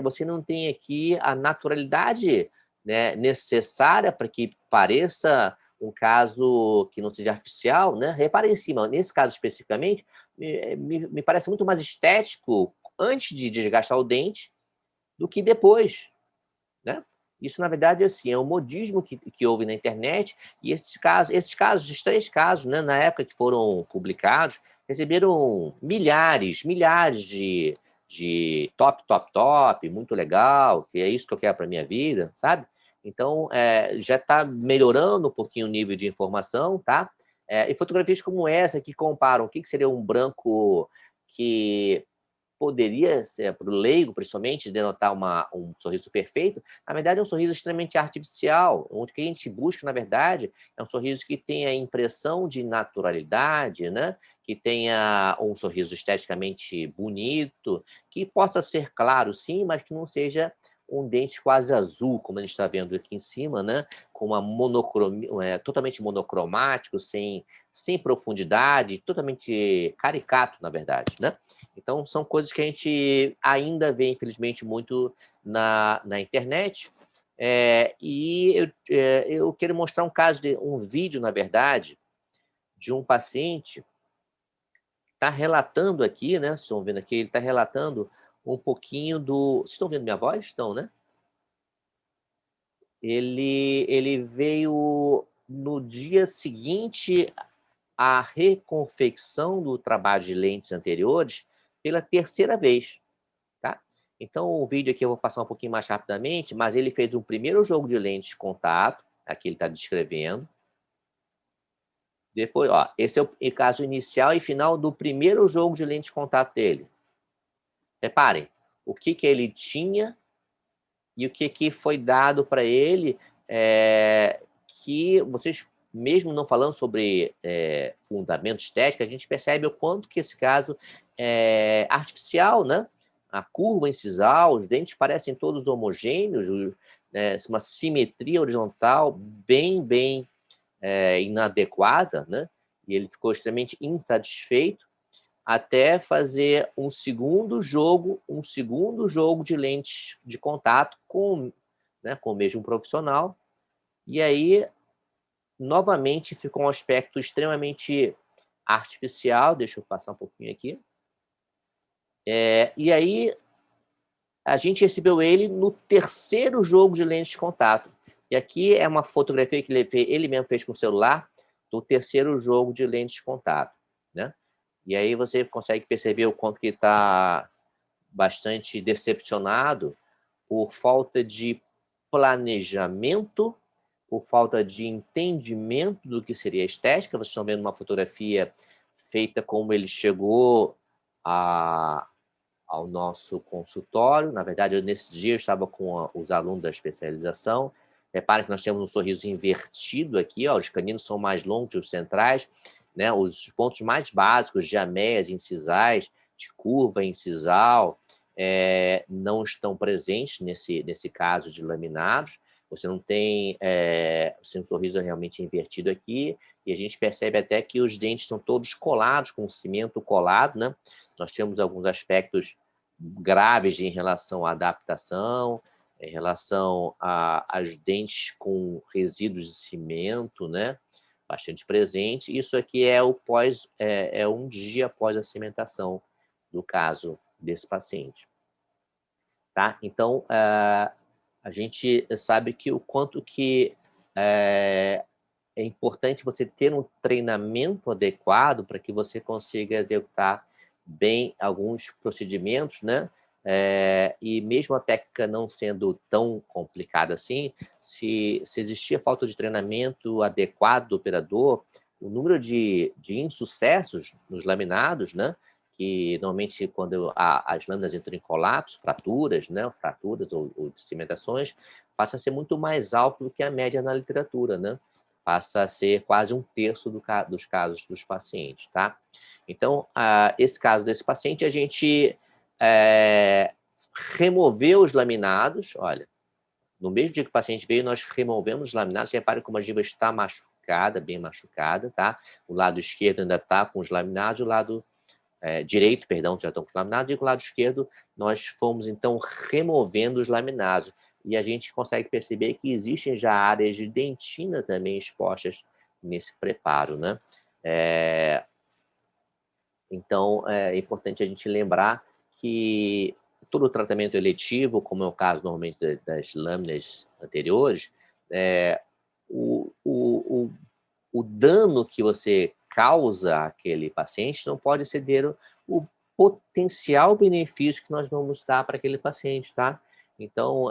você não tem aqui a naturalidade, né, necessária para que pareça um caso que não seja artificial, né? Repare em cima, nesse caso especificamente, me parece muito mais estético antes de desgastar o dente do que depois, né? Isso, na verdade, assim, é um modismo que houve na internet, e esses 3 casos, né, na época que foram publicados, receberam milhares de top, muito legal, que é isso que eu quero para a minha vida, sabe? Então, já está melhorando um pouquinho o nível de informação, tá? E fotografias como essa, que comparam o que seria um branco que poderia ser, para o leigo, principalmente, denotar um sorriso perfeito, na verdade é um sorriso extremamente artificial. O que a gente busca, na verdade, é um sorriso que tenha a impressão de naturalidade, né? Que tenha um sorriso esteticamente bonito, que possa ser claro, sim, mas que não seja um dente quase azul, como a gente está vendo aqui em cima, né? Com uma monocromia, totalmente monocromático, sem profundidade, totalmente caricato, na verdade, né? Então, são coisas que a gente ainda vê, infelizmente, muito na internet. Eu quero mostrar um vídeo, na verdade, de um paciente que está relatando aqui, né? Vocês estão vendo aqui, ele está relatando um pouquinho do... Vocês estão vendo minha voz? Estão, né? Ele veio no dia seguinte à reconfecção do trabalho de lentes anteriores pela terceira vez. Tá? Então, o vídeo aqui eu vou passar um pouquinho mais rapidamente, mas ele fez um primeiro jogo de lentes de contato, aqui ele está descrevendo. Depois, ó, esse é o caso inicial e final do primeiro jogo de lentes de contato dele. Reparem, o que ele tinha e o que foi dado para ele, que vocês, mesmo não falando sobre fundamento estético, a gente percebe o quanto que esse caso é artificial, né? A curva incisal, os dentes parecem todos homogêneos, uma simetria horizontal bem inadequada, né? E ele ficou extremamente insatisfeito até fazer um segundo jogo de lentes de contato com o mesmo profissional. E aí, novamente, ficou um aspecto extremamente artificial. Deixa eu passar um pouquinho aqui. E aí, a gente recebeu ele no terceiro jogo de lentes de contato. E aqui é uma fotografia que ele mesmo fez com o celular do terceiro jogo de lentes de contato, né? E aí você consegue perceber o quanto que está bastante decepcionado por falta de planejamento, por falta de entendimento do que seria estética. Vocês estão vendo uma fotografia feita como ele chegou ao nosso consultório. Na verdade, nesse dia eu estava com os alunos da especialização. Reparem que nós temos um sorriso invertido aqui, ó, os caninos são mais longos que os centrais, né? Os pontos mais básicos de ameias incisais, de curva incisal, não estão presentes nesse caso de laminados. Você não tem... o seu sorriso é realmente invertido aqui, e a gente percebe até que os dentes estão todos colados, com cimento colado, né? Nós temos alguns aspectos graves em relação à adaptação, em relação aos dentes com resíduos de cimento, né? Bastante presente. Isso aqui é um dia após a cimentação do caso desse paciente. Tá? Então, a gente sabe que o quanto que é importante você ter um treinamento adequado para que você consiga executar bem alguns procedimentos, né? E mesmo a técnica não sendo tão complicada assim, se existir falta de treinamento adequado do operador, o número de insucessos nos laminados, né? Que normalmente quando as lâminas entram em colapso, fraturas, né? Fraturas ou cimentações, passa a ser muito mais alto do que a média na literatura, né? Passa a ser quase 1/3 dos casos dos pacientes, tá? Então, esse caso desse paciente, a gente removeu os laminados. Olha, no mesmo dia que o paciente veio, nós removemos os laminados. Repare como a gengiva está machucada, bem machucada, tá? O lado esquerdo ainda está com os laminados, o lado direito, perdão, já estão com os laminados, e com o lado esquerdo nós fomos, então, removendo os laminados. E a gente consegue perceber que existem já áreas de dentina também expostas nesse preparo, né? Então, é importante a gente lembrar que todo o tratamento eletivo, como é o caso normalmente das lâminas anteriores, o dano que você causa àquele paciente não pode exceder o potencial benefício que nós vamos dar para aquele paciente, tá? Então,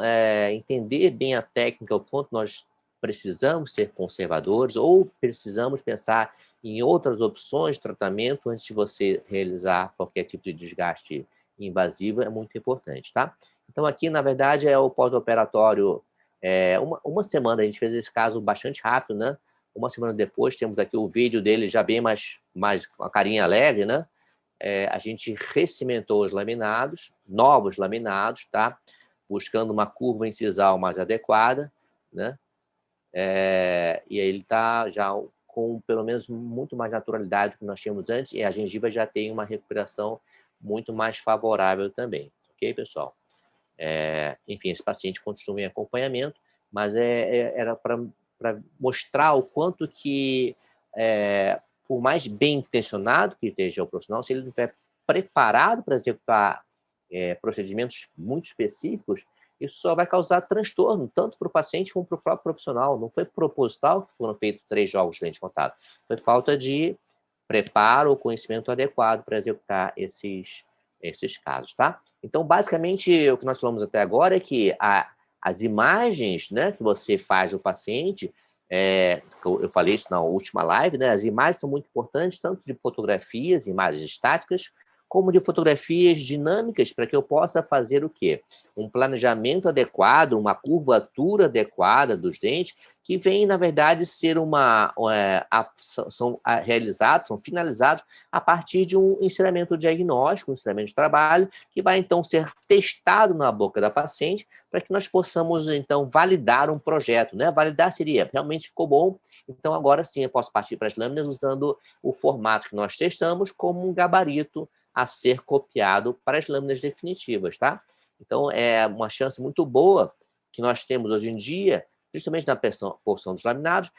entender bem a técnica, o quanto nós precisamos ser conservadores ou precisamos pensar em outras opções de tratamento antes de você realizar qualquer tipo de desgaste invasivo é muito importante, tá? Então, aqui, na verdade, é o pós-operatório. Uma semana, a gente fez esse caso bastante rápido, né? Uma semana depois, temos aqui o vídeo dele já bem mais com a carinha alegre, né? A gente recimentou os laminados, novos laminados, tá? Buscando uma curva incisal mais adequada, né? E aí ele está já com, pelo menos, muito mais naturalidade do que nós tínhamos antes, e a gengiva já tem uma recuperação muito mais favorável também. Ok, pessoal? Enfim, esse paciente continua em acompanhamento, mas era para mostrar o quanto que, por mais bem intencionado que esteja o profissional, se ele não estiver preparado para executar procedimentos muito específicos, isso só vai causar transtorno, tanto para o paciente como para o próprio profissional. Não foi proposital que foram feitos 3 jogos de lente de contato. Foi falta de preparo ou conhecimento adequado para executar esses casos, tá? Então, basicamente, o que nós falamos até agora é que as imagens, né, que você faz do paciente, eu falei isso na última live, né, as imagens são muito importantes, tanto de fotografias, imagens estáticas, como de fotografias dinâmicas, para que eu possa fazer o quê? Um planejamento adequado, uma curvatura adequada dos dentes, que vem, na verdade, ser são realizados, são finalizados a partir de um ensinamento diagnóstico, um ensinamento de trabalho, que vai, então, ser testado na boca da paciente, para que nós possamos, então, validar um projeto, né? Validar seria, realmente ficou bom, então agora sim eu posso partir para as lâminas usando o formato que nós testamos como um gabarito a ser copiado para as lâminas definitivas, tá? Então, é uma chance muito boa que nós temos hoje em dia, principalmente na porção dos laminados,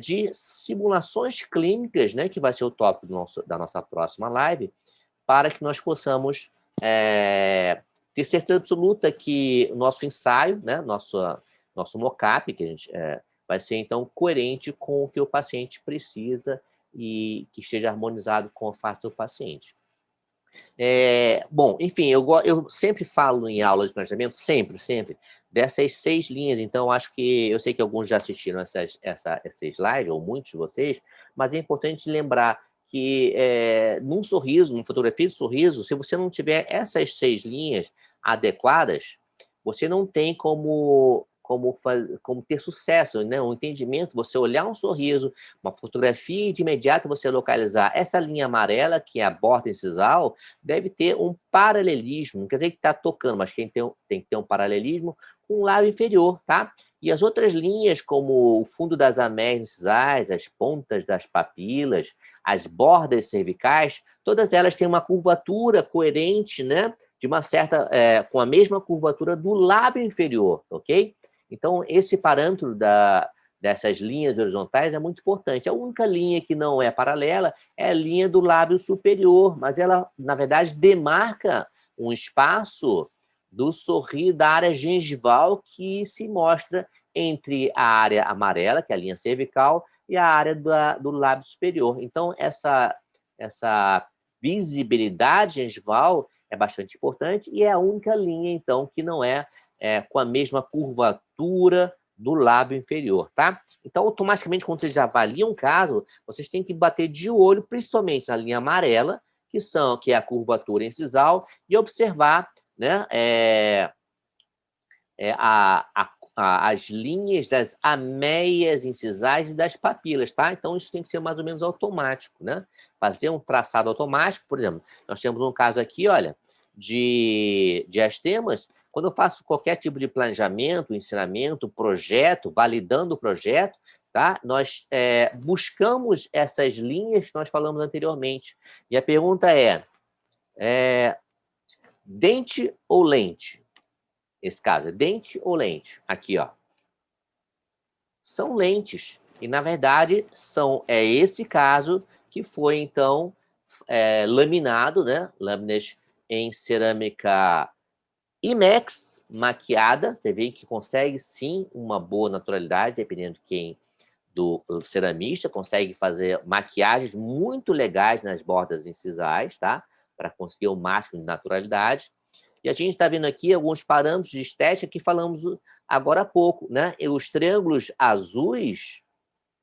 de simulações clínicas, né, que vai ser o tópico da nossa próxima live, para que nós possamos ter certeza absoluta que o nosso ensaio, né, nosso mock-up, que a gente vai ser, então, coerente com o que o paciente precisa e que esteja harmonizado com a face do paciente. Bom, enfim, eu sempre falo em aula de planejamento, sempre, dessas 6 linhas. Então, eu sei que alguns já assistiram essas lives, ou muitos de vocês, mas é importante lembrar que num sorriso, numa fotografia de sorriso, se você não tiver essas 6 linhas adequadas, você não tem como ter sucesso, né? Um entendimento, você olhar um sorriso, uma fotografia e de imediato você localizar essa linha amarela, que é a borda incisal, deve ter um paralelismo, não quer dizer que está tocando, mas tem que ter um paralelismo com o lábio inferior, tá? E as outras linhas, como o fundo das ameias incisais, as pontas das papilas, as bordas cervicais, todas elas têm uma curvatura coerente, né? De uma certa, com a mesma curvatura do lábio inferior, ok? Então, esse parâmetro dessas linhas horizontais é muito importante. A única linha que não é paralela é a linha do lábio superior, mas ela, na verdade, demarca um espaço do sorriso da área gengival que se mostra entre a área amarela, que é a linha cervical, e a área do lábio superior. Então, essa visibilidade gengival é bastante importante e é a única linha, então, que não é com a mesma curvatura do lábio inferior, tá? Então, automaticamente, quando vocês avaliam um caso, vocês têm que bater de olho, principalmente na linha amarela, que é a curvatura incisal, e observar, né, as linhas das ameias incisais e das papilas, tá? Então, isso tem que ser mais ou menos automático, né? Fazer um traçado automático, por exemplo, nós temos um caso aqui, olha, de diastemas. Quando eu faço qualquer tipo de planejamento, ensinamento, projeto, validando o projeto, tá? Nós buscamos essas linhas que nós falamos anteriormente. E a pergunta é dente ou lente? Esse caso, é dente ou lente? Aqui, ó. São lentes. E, na verdade, é esse caso que foi, então, laminado, né? Lâminas em cerâmica IMEX, maquiada. Você vê que consegue, sim, uma boa naturalidade, dependendo de quem, do ceramista, consegue fazer maquiagens muito legais nas bordas incisais, tá? Para conseguir o máximo de naturalidade. E a gente está vendo aqui alguns parâmetros de estética que falamos agora há pouco, né? E os triângulos azuis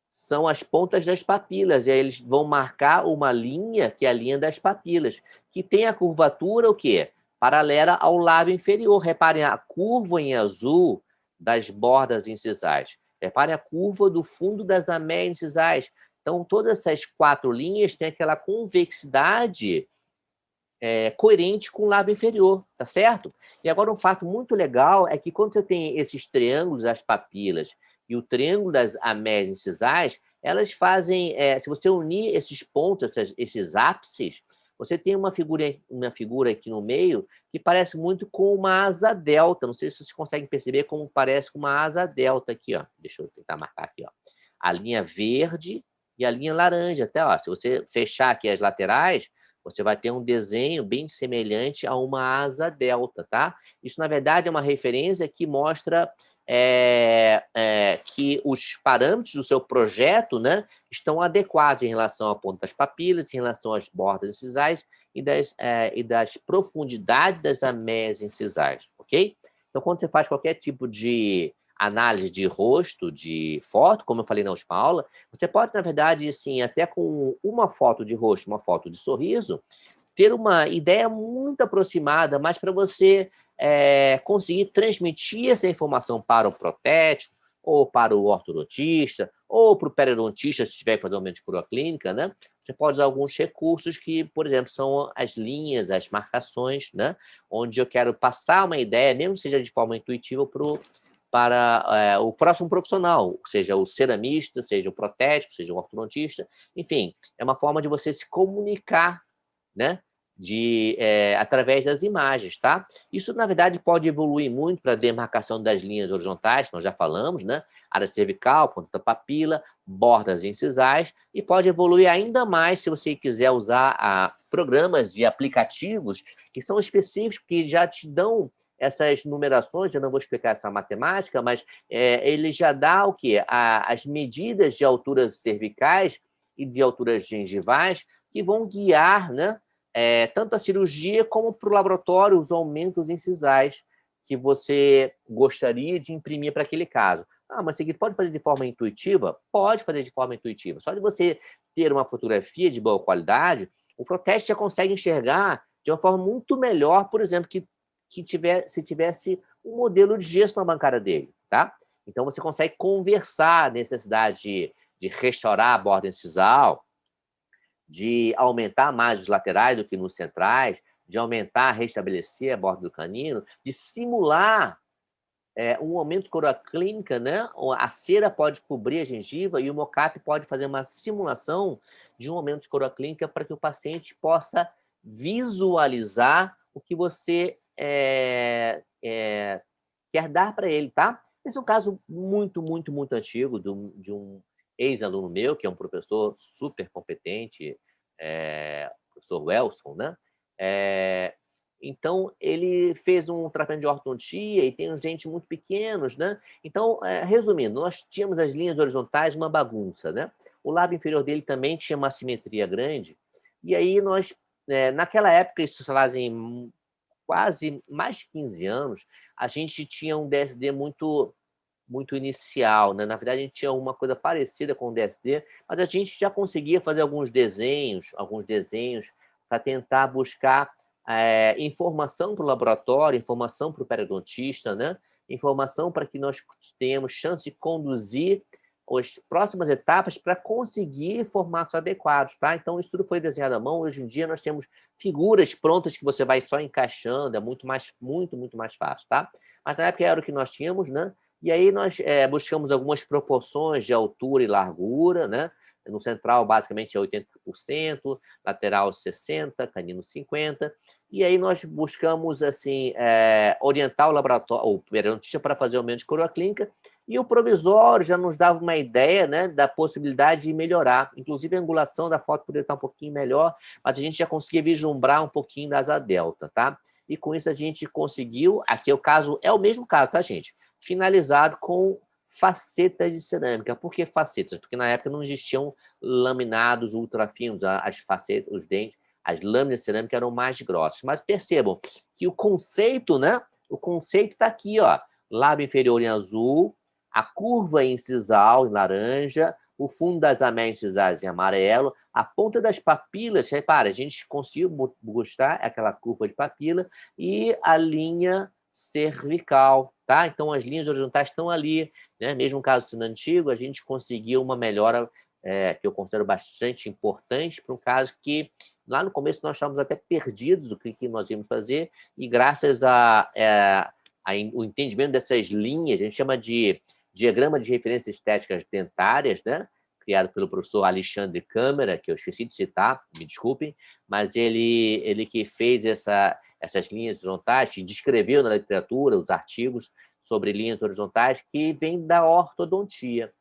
são as pontas das papilas, e aí eles vão marcar uma linha, que é a linha das papilas, que tem a curvatura, o quê? Paralela ao lábio inferior. Reparem a curva em azul das bordas incisais. Reparem a curva do fundo das ameias incisais. Então, todas essas 4 linhas têm aquela convexidade coerente com o lábio inferior, tá certo? E agora um fato muito legal é que quando você tem esses triângulos das papilas e o triângulo das ameias incisais, elas fazem, se você unir esses pontos, esses ápices, você tem uma figura aqui no meio que parece muito com uma asa delta. Não sei se vocês conseguem perceber como parece com uma asa delta aqui, ó. Deixa eu tentar marcar aqui, ó. A linha verde e a linha laranja. Até, ó, se você fechar aqui as laterais, você vai ter um desenho bem semelhante a uma asa delta, tá? Isso, na verdade, é uma referência que mostra que os parâmetros do seu projeto, né, estão adequados em relação à ponta das papilas, em relação às bordas incisais e das profundidades das ameias incisais, ok? Então, quando você faz qualquer tipo de análise de rosto, de foto, como eu falei na última aula, você pode, na verdade, assim, até com uma foto de rosto, uma foto de sorriso, ter uma ideia muito aproximada, mas para você conseguir transmitir essa informação para o protético, ou para o ortodontista, ou para o periodontista, se tiver que fazer uma manicura clínica, né? Você pode usar alguns recursos que, por exemplo, são as linhas, as marcações, né? Onde eu quero passar uma ideia, mesmo que seja de forma intuitiva, para o próximo profissional, seja o ceramista, seja o protético, seja o ortodontista, enfim, é uma forma de você se comunicar, né? Através das imagens, tá? Isso, na verdade, pode evoluir muito para a demarcação das linhas horizontais, nós já falamos, né? Área cervical, ponta da papila, bordas incisais, e pode evoluir ainda mais se você quiser usar programas e aplicativos que são específicos, que já te dão essas numerações. Eu não vou explicar essa matemática, mas ele já dá o quê? As medidas de alturas cervicais e de alturas gengivais que vão guiar, né? Tanto a cirurgia como para o laboratório, os aumentos incisais que você gostaria de imprimir para aquele caso. Ah, mas seguinte, pode fazer de forma intuitiva? Pode fazer de forma intuitiva. Só de você ter uma fotografia de boa qualidade, o protético já consegue enxergar de uma forma muito melhor, por exemplo, se tivesse um modelo de gesso na bancada dele, tá? Então, você consegue conversar a necessidade de restaurar a borda incisal, de aumentar mais os laterais do que nos centrais, de aumentar, restabelecer a borda do canino, de simular um aumento de coroa clínica, né? A cera pode cobrir a gengiva e o mocap pode fazer uma simulação de um aumento de coroa clínica para que o paciente possa visualizar o que você quer dar para ele, tá? Esse é um caso muito, muito, muito antigo de um ex-aluno meu, que é um professor super competente, o professor Welson, né? Então, ele fez um tratamento de ortodontia e tem uns dentes muito pequenos, né? Então, resumindo, nós tínhamos as linhas horizontais uma bagunça, né? O lábio inferior dele também tinha uma simetria grande. E aí nós, naquela época, isso fazem quase mais de 15 anos, a gente tinha um DSD muito muito inicial, né? Na verdade, a gente tinha uma coisa parecida com o DSD, mas a gente já conseguia fazer alguns desenhos para tentar buscar informação para o laboratório, informação para o periodontista, né? Informação para que nós tenhamos chance de conduzir as próximas etapas para conseguir formatos adequados, tá? Então, isso tudo foi desenhado à mão. Hoje em dia, nós temos figuras prontas que você vai só encaixando, é muito mais fácil, tá? Mas na época era o que nós tínhamos, né? E aí nós buscamos algumas proporções de altura e largura, né? No central, basicamente, é 80%, lateral 60%, canino 50%. E aí nós buscamos assim, orientar o laboratório, o periodontista, para fazer o aumento de coroa clínica, e o provisório já nos dava uma ideia, né, da possibilidade de melhorar. Inclusive, a angulação da foto poderia estar um pouquinho melhor, mas a gente já conseguia vislumbrar um pouquinho da asa delta, tá? E com isso a gente conseguiu, aqui é o mesmo caso, tá, gente? Finalizado com facetas de cerâmica. Por que facetas? Porque na época não existiam laminados ultrafinos, as facetas, os dentes, as lâminas de cerâmica eram mais grossas. Mas percebam que o conceito, né? O conceito está aqui, ó. Lábio inferior em azul, a curva incisal em laranja, o fundo das ameixas incisais em amarelo, a ponta das papilas, repara, a gente conseguiu mostrar aquela curva de papila e a linha cervical, tá? Então, as linhas horizontais estão ali, né? Mesmo no caso sendo antigo, a gente conseguiu uma melhora que eu considero bastante importante para um caso que, lá no começo, nós estávamos até perdidos do que nós íamos fazer, e graças o entendimento dessas linhas, a gente chama de diagrama de referências estéticas dentárias, né? Criado pelo professor Alexandre Câmara, que eu esqueci de citar, me desculpem, mas ele que fez essas linhas horizontais, que descreveu na literatura os artigos sobre linhas horizontais, que vem da ortodontia,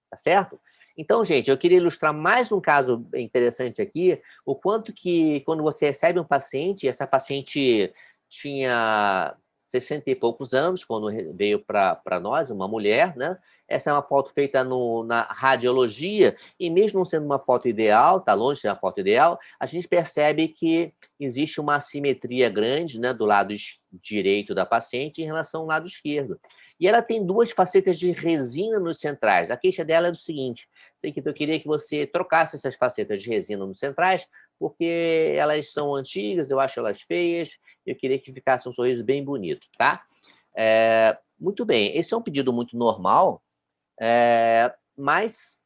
tá certo? Então, gente, eu queria ilustrar mais um caso interessante aqui, o quanto que, quando você recebe um paciente, essa paciente tinha 60 e poucos anos, quando veio para nós, uma mulher, né? Essa é uma foto feita na radiologia, e mesmo não sendo uma foto ideal, está longe de ser uma foto ideal, a gente percebe que existe uma assimetria grande, né, do lado direito da paciente em relação ao lado esquerdo. E ela tem duas facetas de resina nos centrais. A queixa dela é o seguinte: eu queria que você trocasse essas facetas de resina nos centrais, porque elas são antigas, eu acho elas feias, eu queria que ficasse um sorriso bem bonito, tá? Muito bem, esse é um pedido muito normal, mas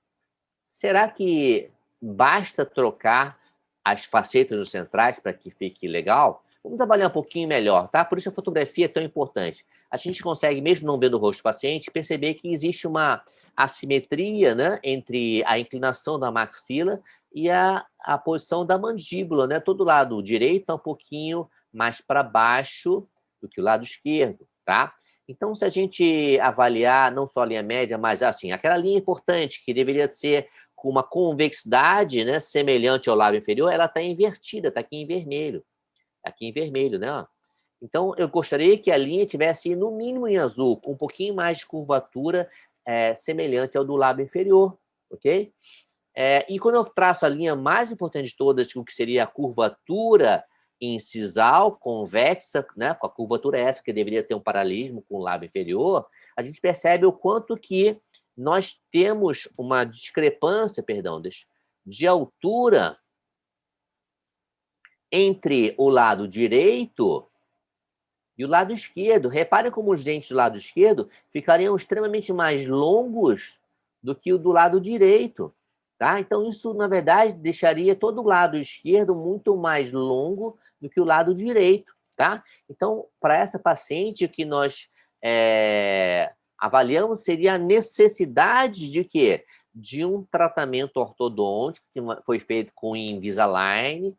será que basta trocar as facetas dos centrais para que fique legal? Vamos trabalhar um pouquinho melhor, tá? Por isso a fotografia é tão importante. A gente consegue, mesmo não vendo o rosto do paciente, perceber que existe uma assimetria, né, entre a inclinação da maxila e a posição da mandíbula, né? Todo lado direito é um pouquinho mais para baixo do que o lado esquerdo, tá? Então, se a gente avaliar não só a linha média, mas assim, aquela linha importante que deveria ser com uma convexidade, né, semelhante ao lábio inferior, ela está invertida, está aqui em vermelho. Aqui em vermelho, né? Então, eu gostaria que a linha tivesse, no mínimo, em azul, com um pouquinho mais de curvatura semelhante ao do lábio inferior, ok? E quando eu traço a linha mais importante de todas, o que seria a curvatura incisal convexa, né, com a curvatura essa, que deveria ter um paralelismo com o lábio inferior, a gente percebe o quanto que nós temos uma discrepância, de altura entre o lado direito e o lado esquerdo. Reparem como os dentes do lado esquerdo ficariam extremamente mais longos do que o do lado direito. Tá? Então, isso, na verdade, deixaria todo o lado esquerdo muito mais longo do que o lado direito. Tá? Então, para essa paciente, o que nós avaliamos seria a necessidade de quê? De um tratamento ortodôntico que foi feito com Invisalign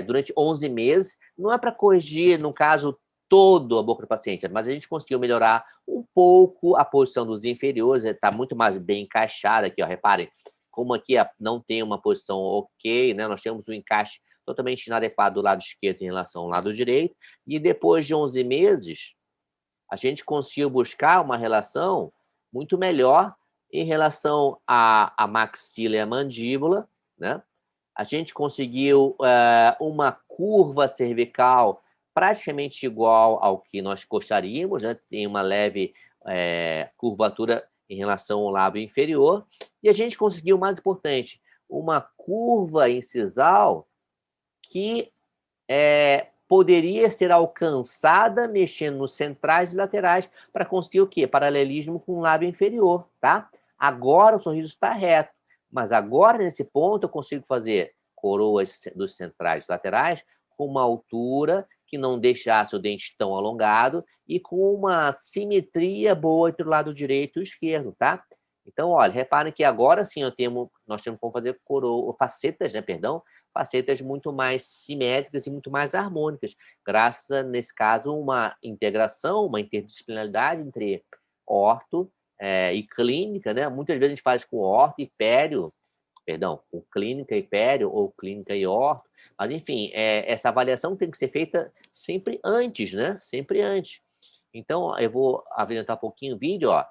durante 11 meses. Não é para corrigir, no caso, toda a boca do paciente, mas a gente conseguiu melhorar um pouco a posição dos inferiores, está muito mais bem encaixada aqui, ó, reparem, como aqui não tem uma posição ok, né? Nós temos um encaixe totalmente inadequado do lado esquerdo em relação ao lado direito, e depois de 11 meses, a gente conseguiu buscar uma relação muito melhor em relação à maxila e à mandíbula, né? A gente conseguiu uma curva cervical praticamente igual ao que nós gostaríamos, né? Tem uma leve curvatura em relação ao lábio inferior, e a gente conseguiu, o mais importante, uma curva incisal que poderia ser alcançada mexendo nos centrais e laterais para conseguir o quê? Paralelismo com o lábio inferior, tá? Agora o sorriso está reto, mas agora, nesse ponto, eu consigo fazer coroas dos centrais e laterais com uma altura que não deixasse o dente tão alongado e com uma simetria boa entre o lado direito e o esquerdo, tá? Então, olha, reparem que agora sim nós temos como fazer facetas, né, perdão, facetas muito mais simétricas e muito mais harmônicas, graças, nesse caso, uma integração, uma interdisciplinaridade entre orto e clínica, né? Muitas vezes a gente faz com orto e pério, perdão, com clínica e pério ou clínica e orto, mas, enfim, essa avaliação tem que ser feita sempre antes, né? Sempre antes. Então, eu vou apresentar um pouquinho o vídeo, ó.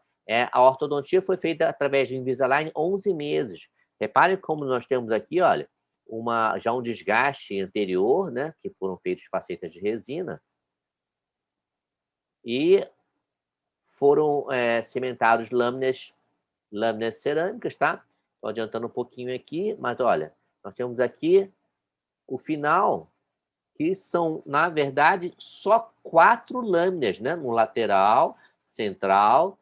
A ortodontia foi feita através do Invisalign 11 meses. Reparem como nós temos aqui, olha, já um desgaste anterior, né, que foram feitos facetas de resina, e foram cimentados lâminas cerâmicas, tá? Estou adiantando um pouquinho aqui, mas olha, nós temos aqui o final, que são, na verdade, só 4 lâminas, né? No lateral, central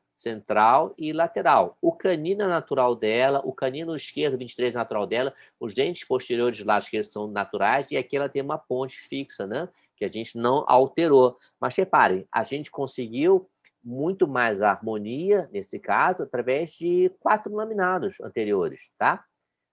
e lateral. O canino natural dela, o canino esquerdo 23 natural dela, os dentes posteriores do lado esquerdo são naturais, e aqui ela tem uma ponte fixa, né? Que a gente não alterou. Mas reparem, a gente conseguiu muito mais harmonia, nesse caso, através de 4 laminados anteriores, tá?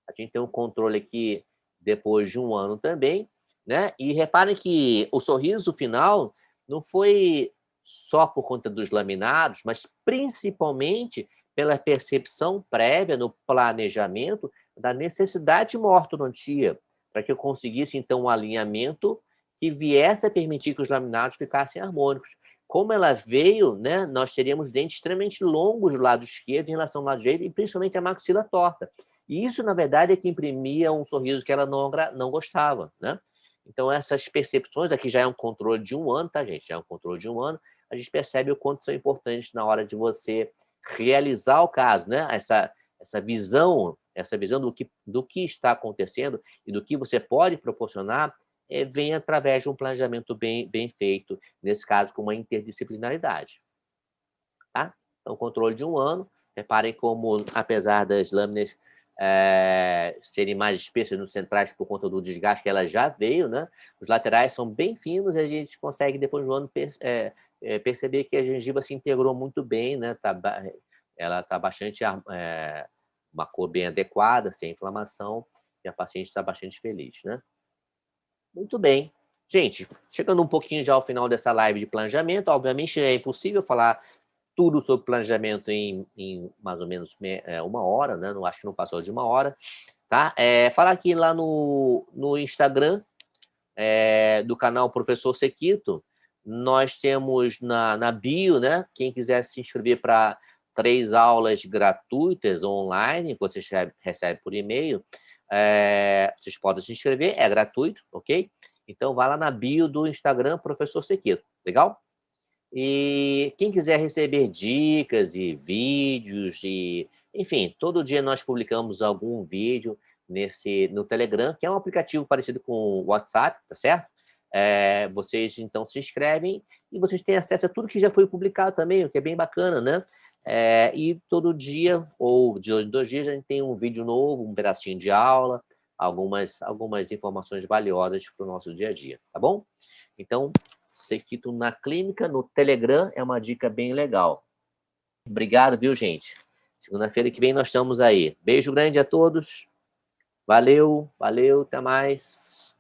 A gente tem um controle aqui depois de 1 ano também, né? E reparem que o sorriso final não foi só por conta dos laminados, mas principalmente pela percepção prévia no planejamento da necessidade de uma ortodontia, para que eu conseguisse, então, um alinhamento que viesse a permitir que os laminados ficassem harmônicos. Como ela veio, né, nós teríamos dentes extremamente longos do lado esquerdo em relação ao lado direito, e principalmente a maxila torta. E isso, na verdade, é que imprimia um sorriso que ela não gostava, né? Então, essas percepções, aqui já é um controle de 1 ano, tá, gente? Já é um controle de 1 ano. A gente percebe o quanto são importantes na hora de você realizar o caso, né? Essa visão do que está acontecendo e do que você pode proporcionar vem através de um planejamento bem feito, nesse caso, com uma interdisciplinaridade. Tá? Então, controle de 1 ano. Reparem como, apesar das lâminas serem mais espessas nos centrais por conta do desgaste que ela já veio, né? Os laterais são bem finos e a gente consegue, depois do ano, perceber que a gengiva se integrou muito bem, né? Ela está bastante... uma cor bem adequada, sem inflamação, e a paciente está bastante feliz, né? Muito bem. Gente, chegando um pouquinho já ao final dessa live de planejamento, obviamente é impossível falar tudo sobre planejamento em mais ou menos 1 hora, né? Não acho que não passou de 1 hora, tá? Falar aqui lá no Instagram do canal Professor Sequito, nós temos na bio, né? Quem quiser se inscrever para 3 aulas gratuitas online, que você recebe por e-mail, vocês podem se inscrever, é gratuito, ok? Então, vai lá na bio do Instagram Professor Sequito, legal? E quem quiser receber dicas e vídeos, enfim, todo dia nós publicamos algum vídeo no Telegram, que é um aplicativo parecido com o WhatsApp, tá certo? Vocês, então, se inscrevem e vocês têm acesso a tudo que já foi publicado também, o que é bem bacana, né? E todo dia, ou de 2 em 2 dias, a gente tem um vídeo novo, um pedacinho de aula, algumas informações valiosas para o nosso dia a dia, tá bom? Então, Sequito na clínica, no Telegram, é uma dica bem legal. Obrigado, viu, gente? Segunda-feira que vem nós estamos aí. Beijo grande a todos. Valeu, valeu, até mais.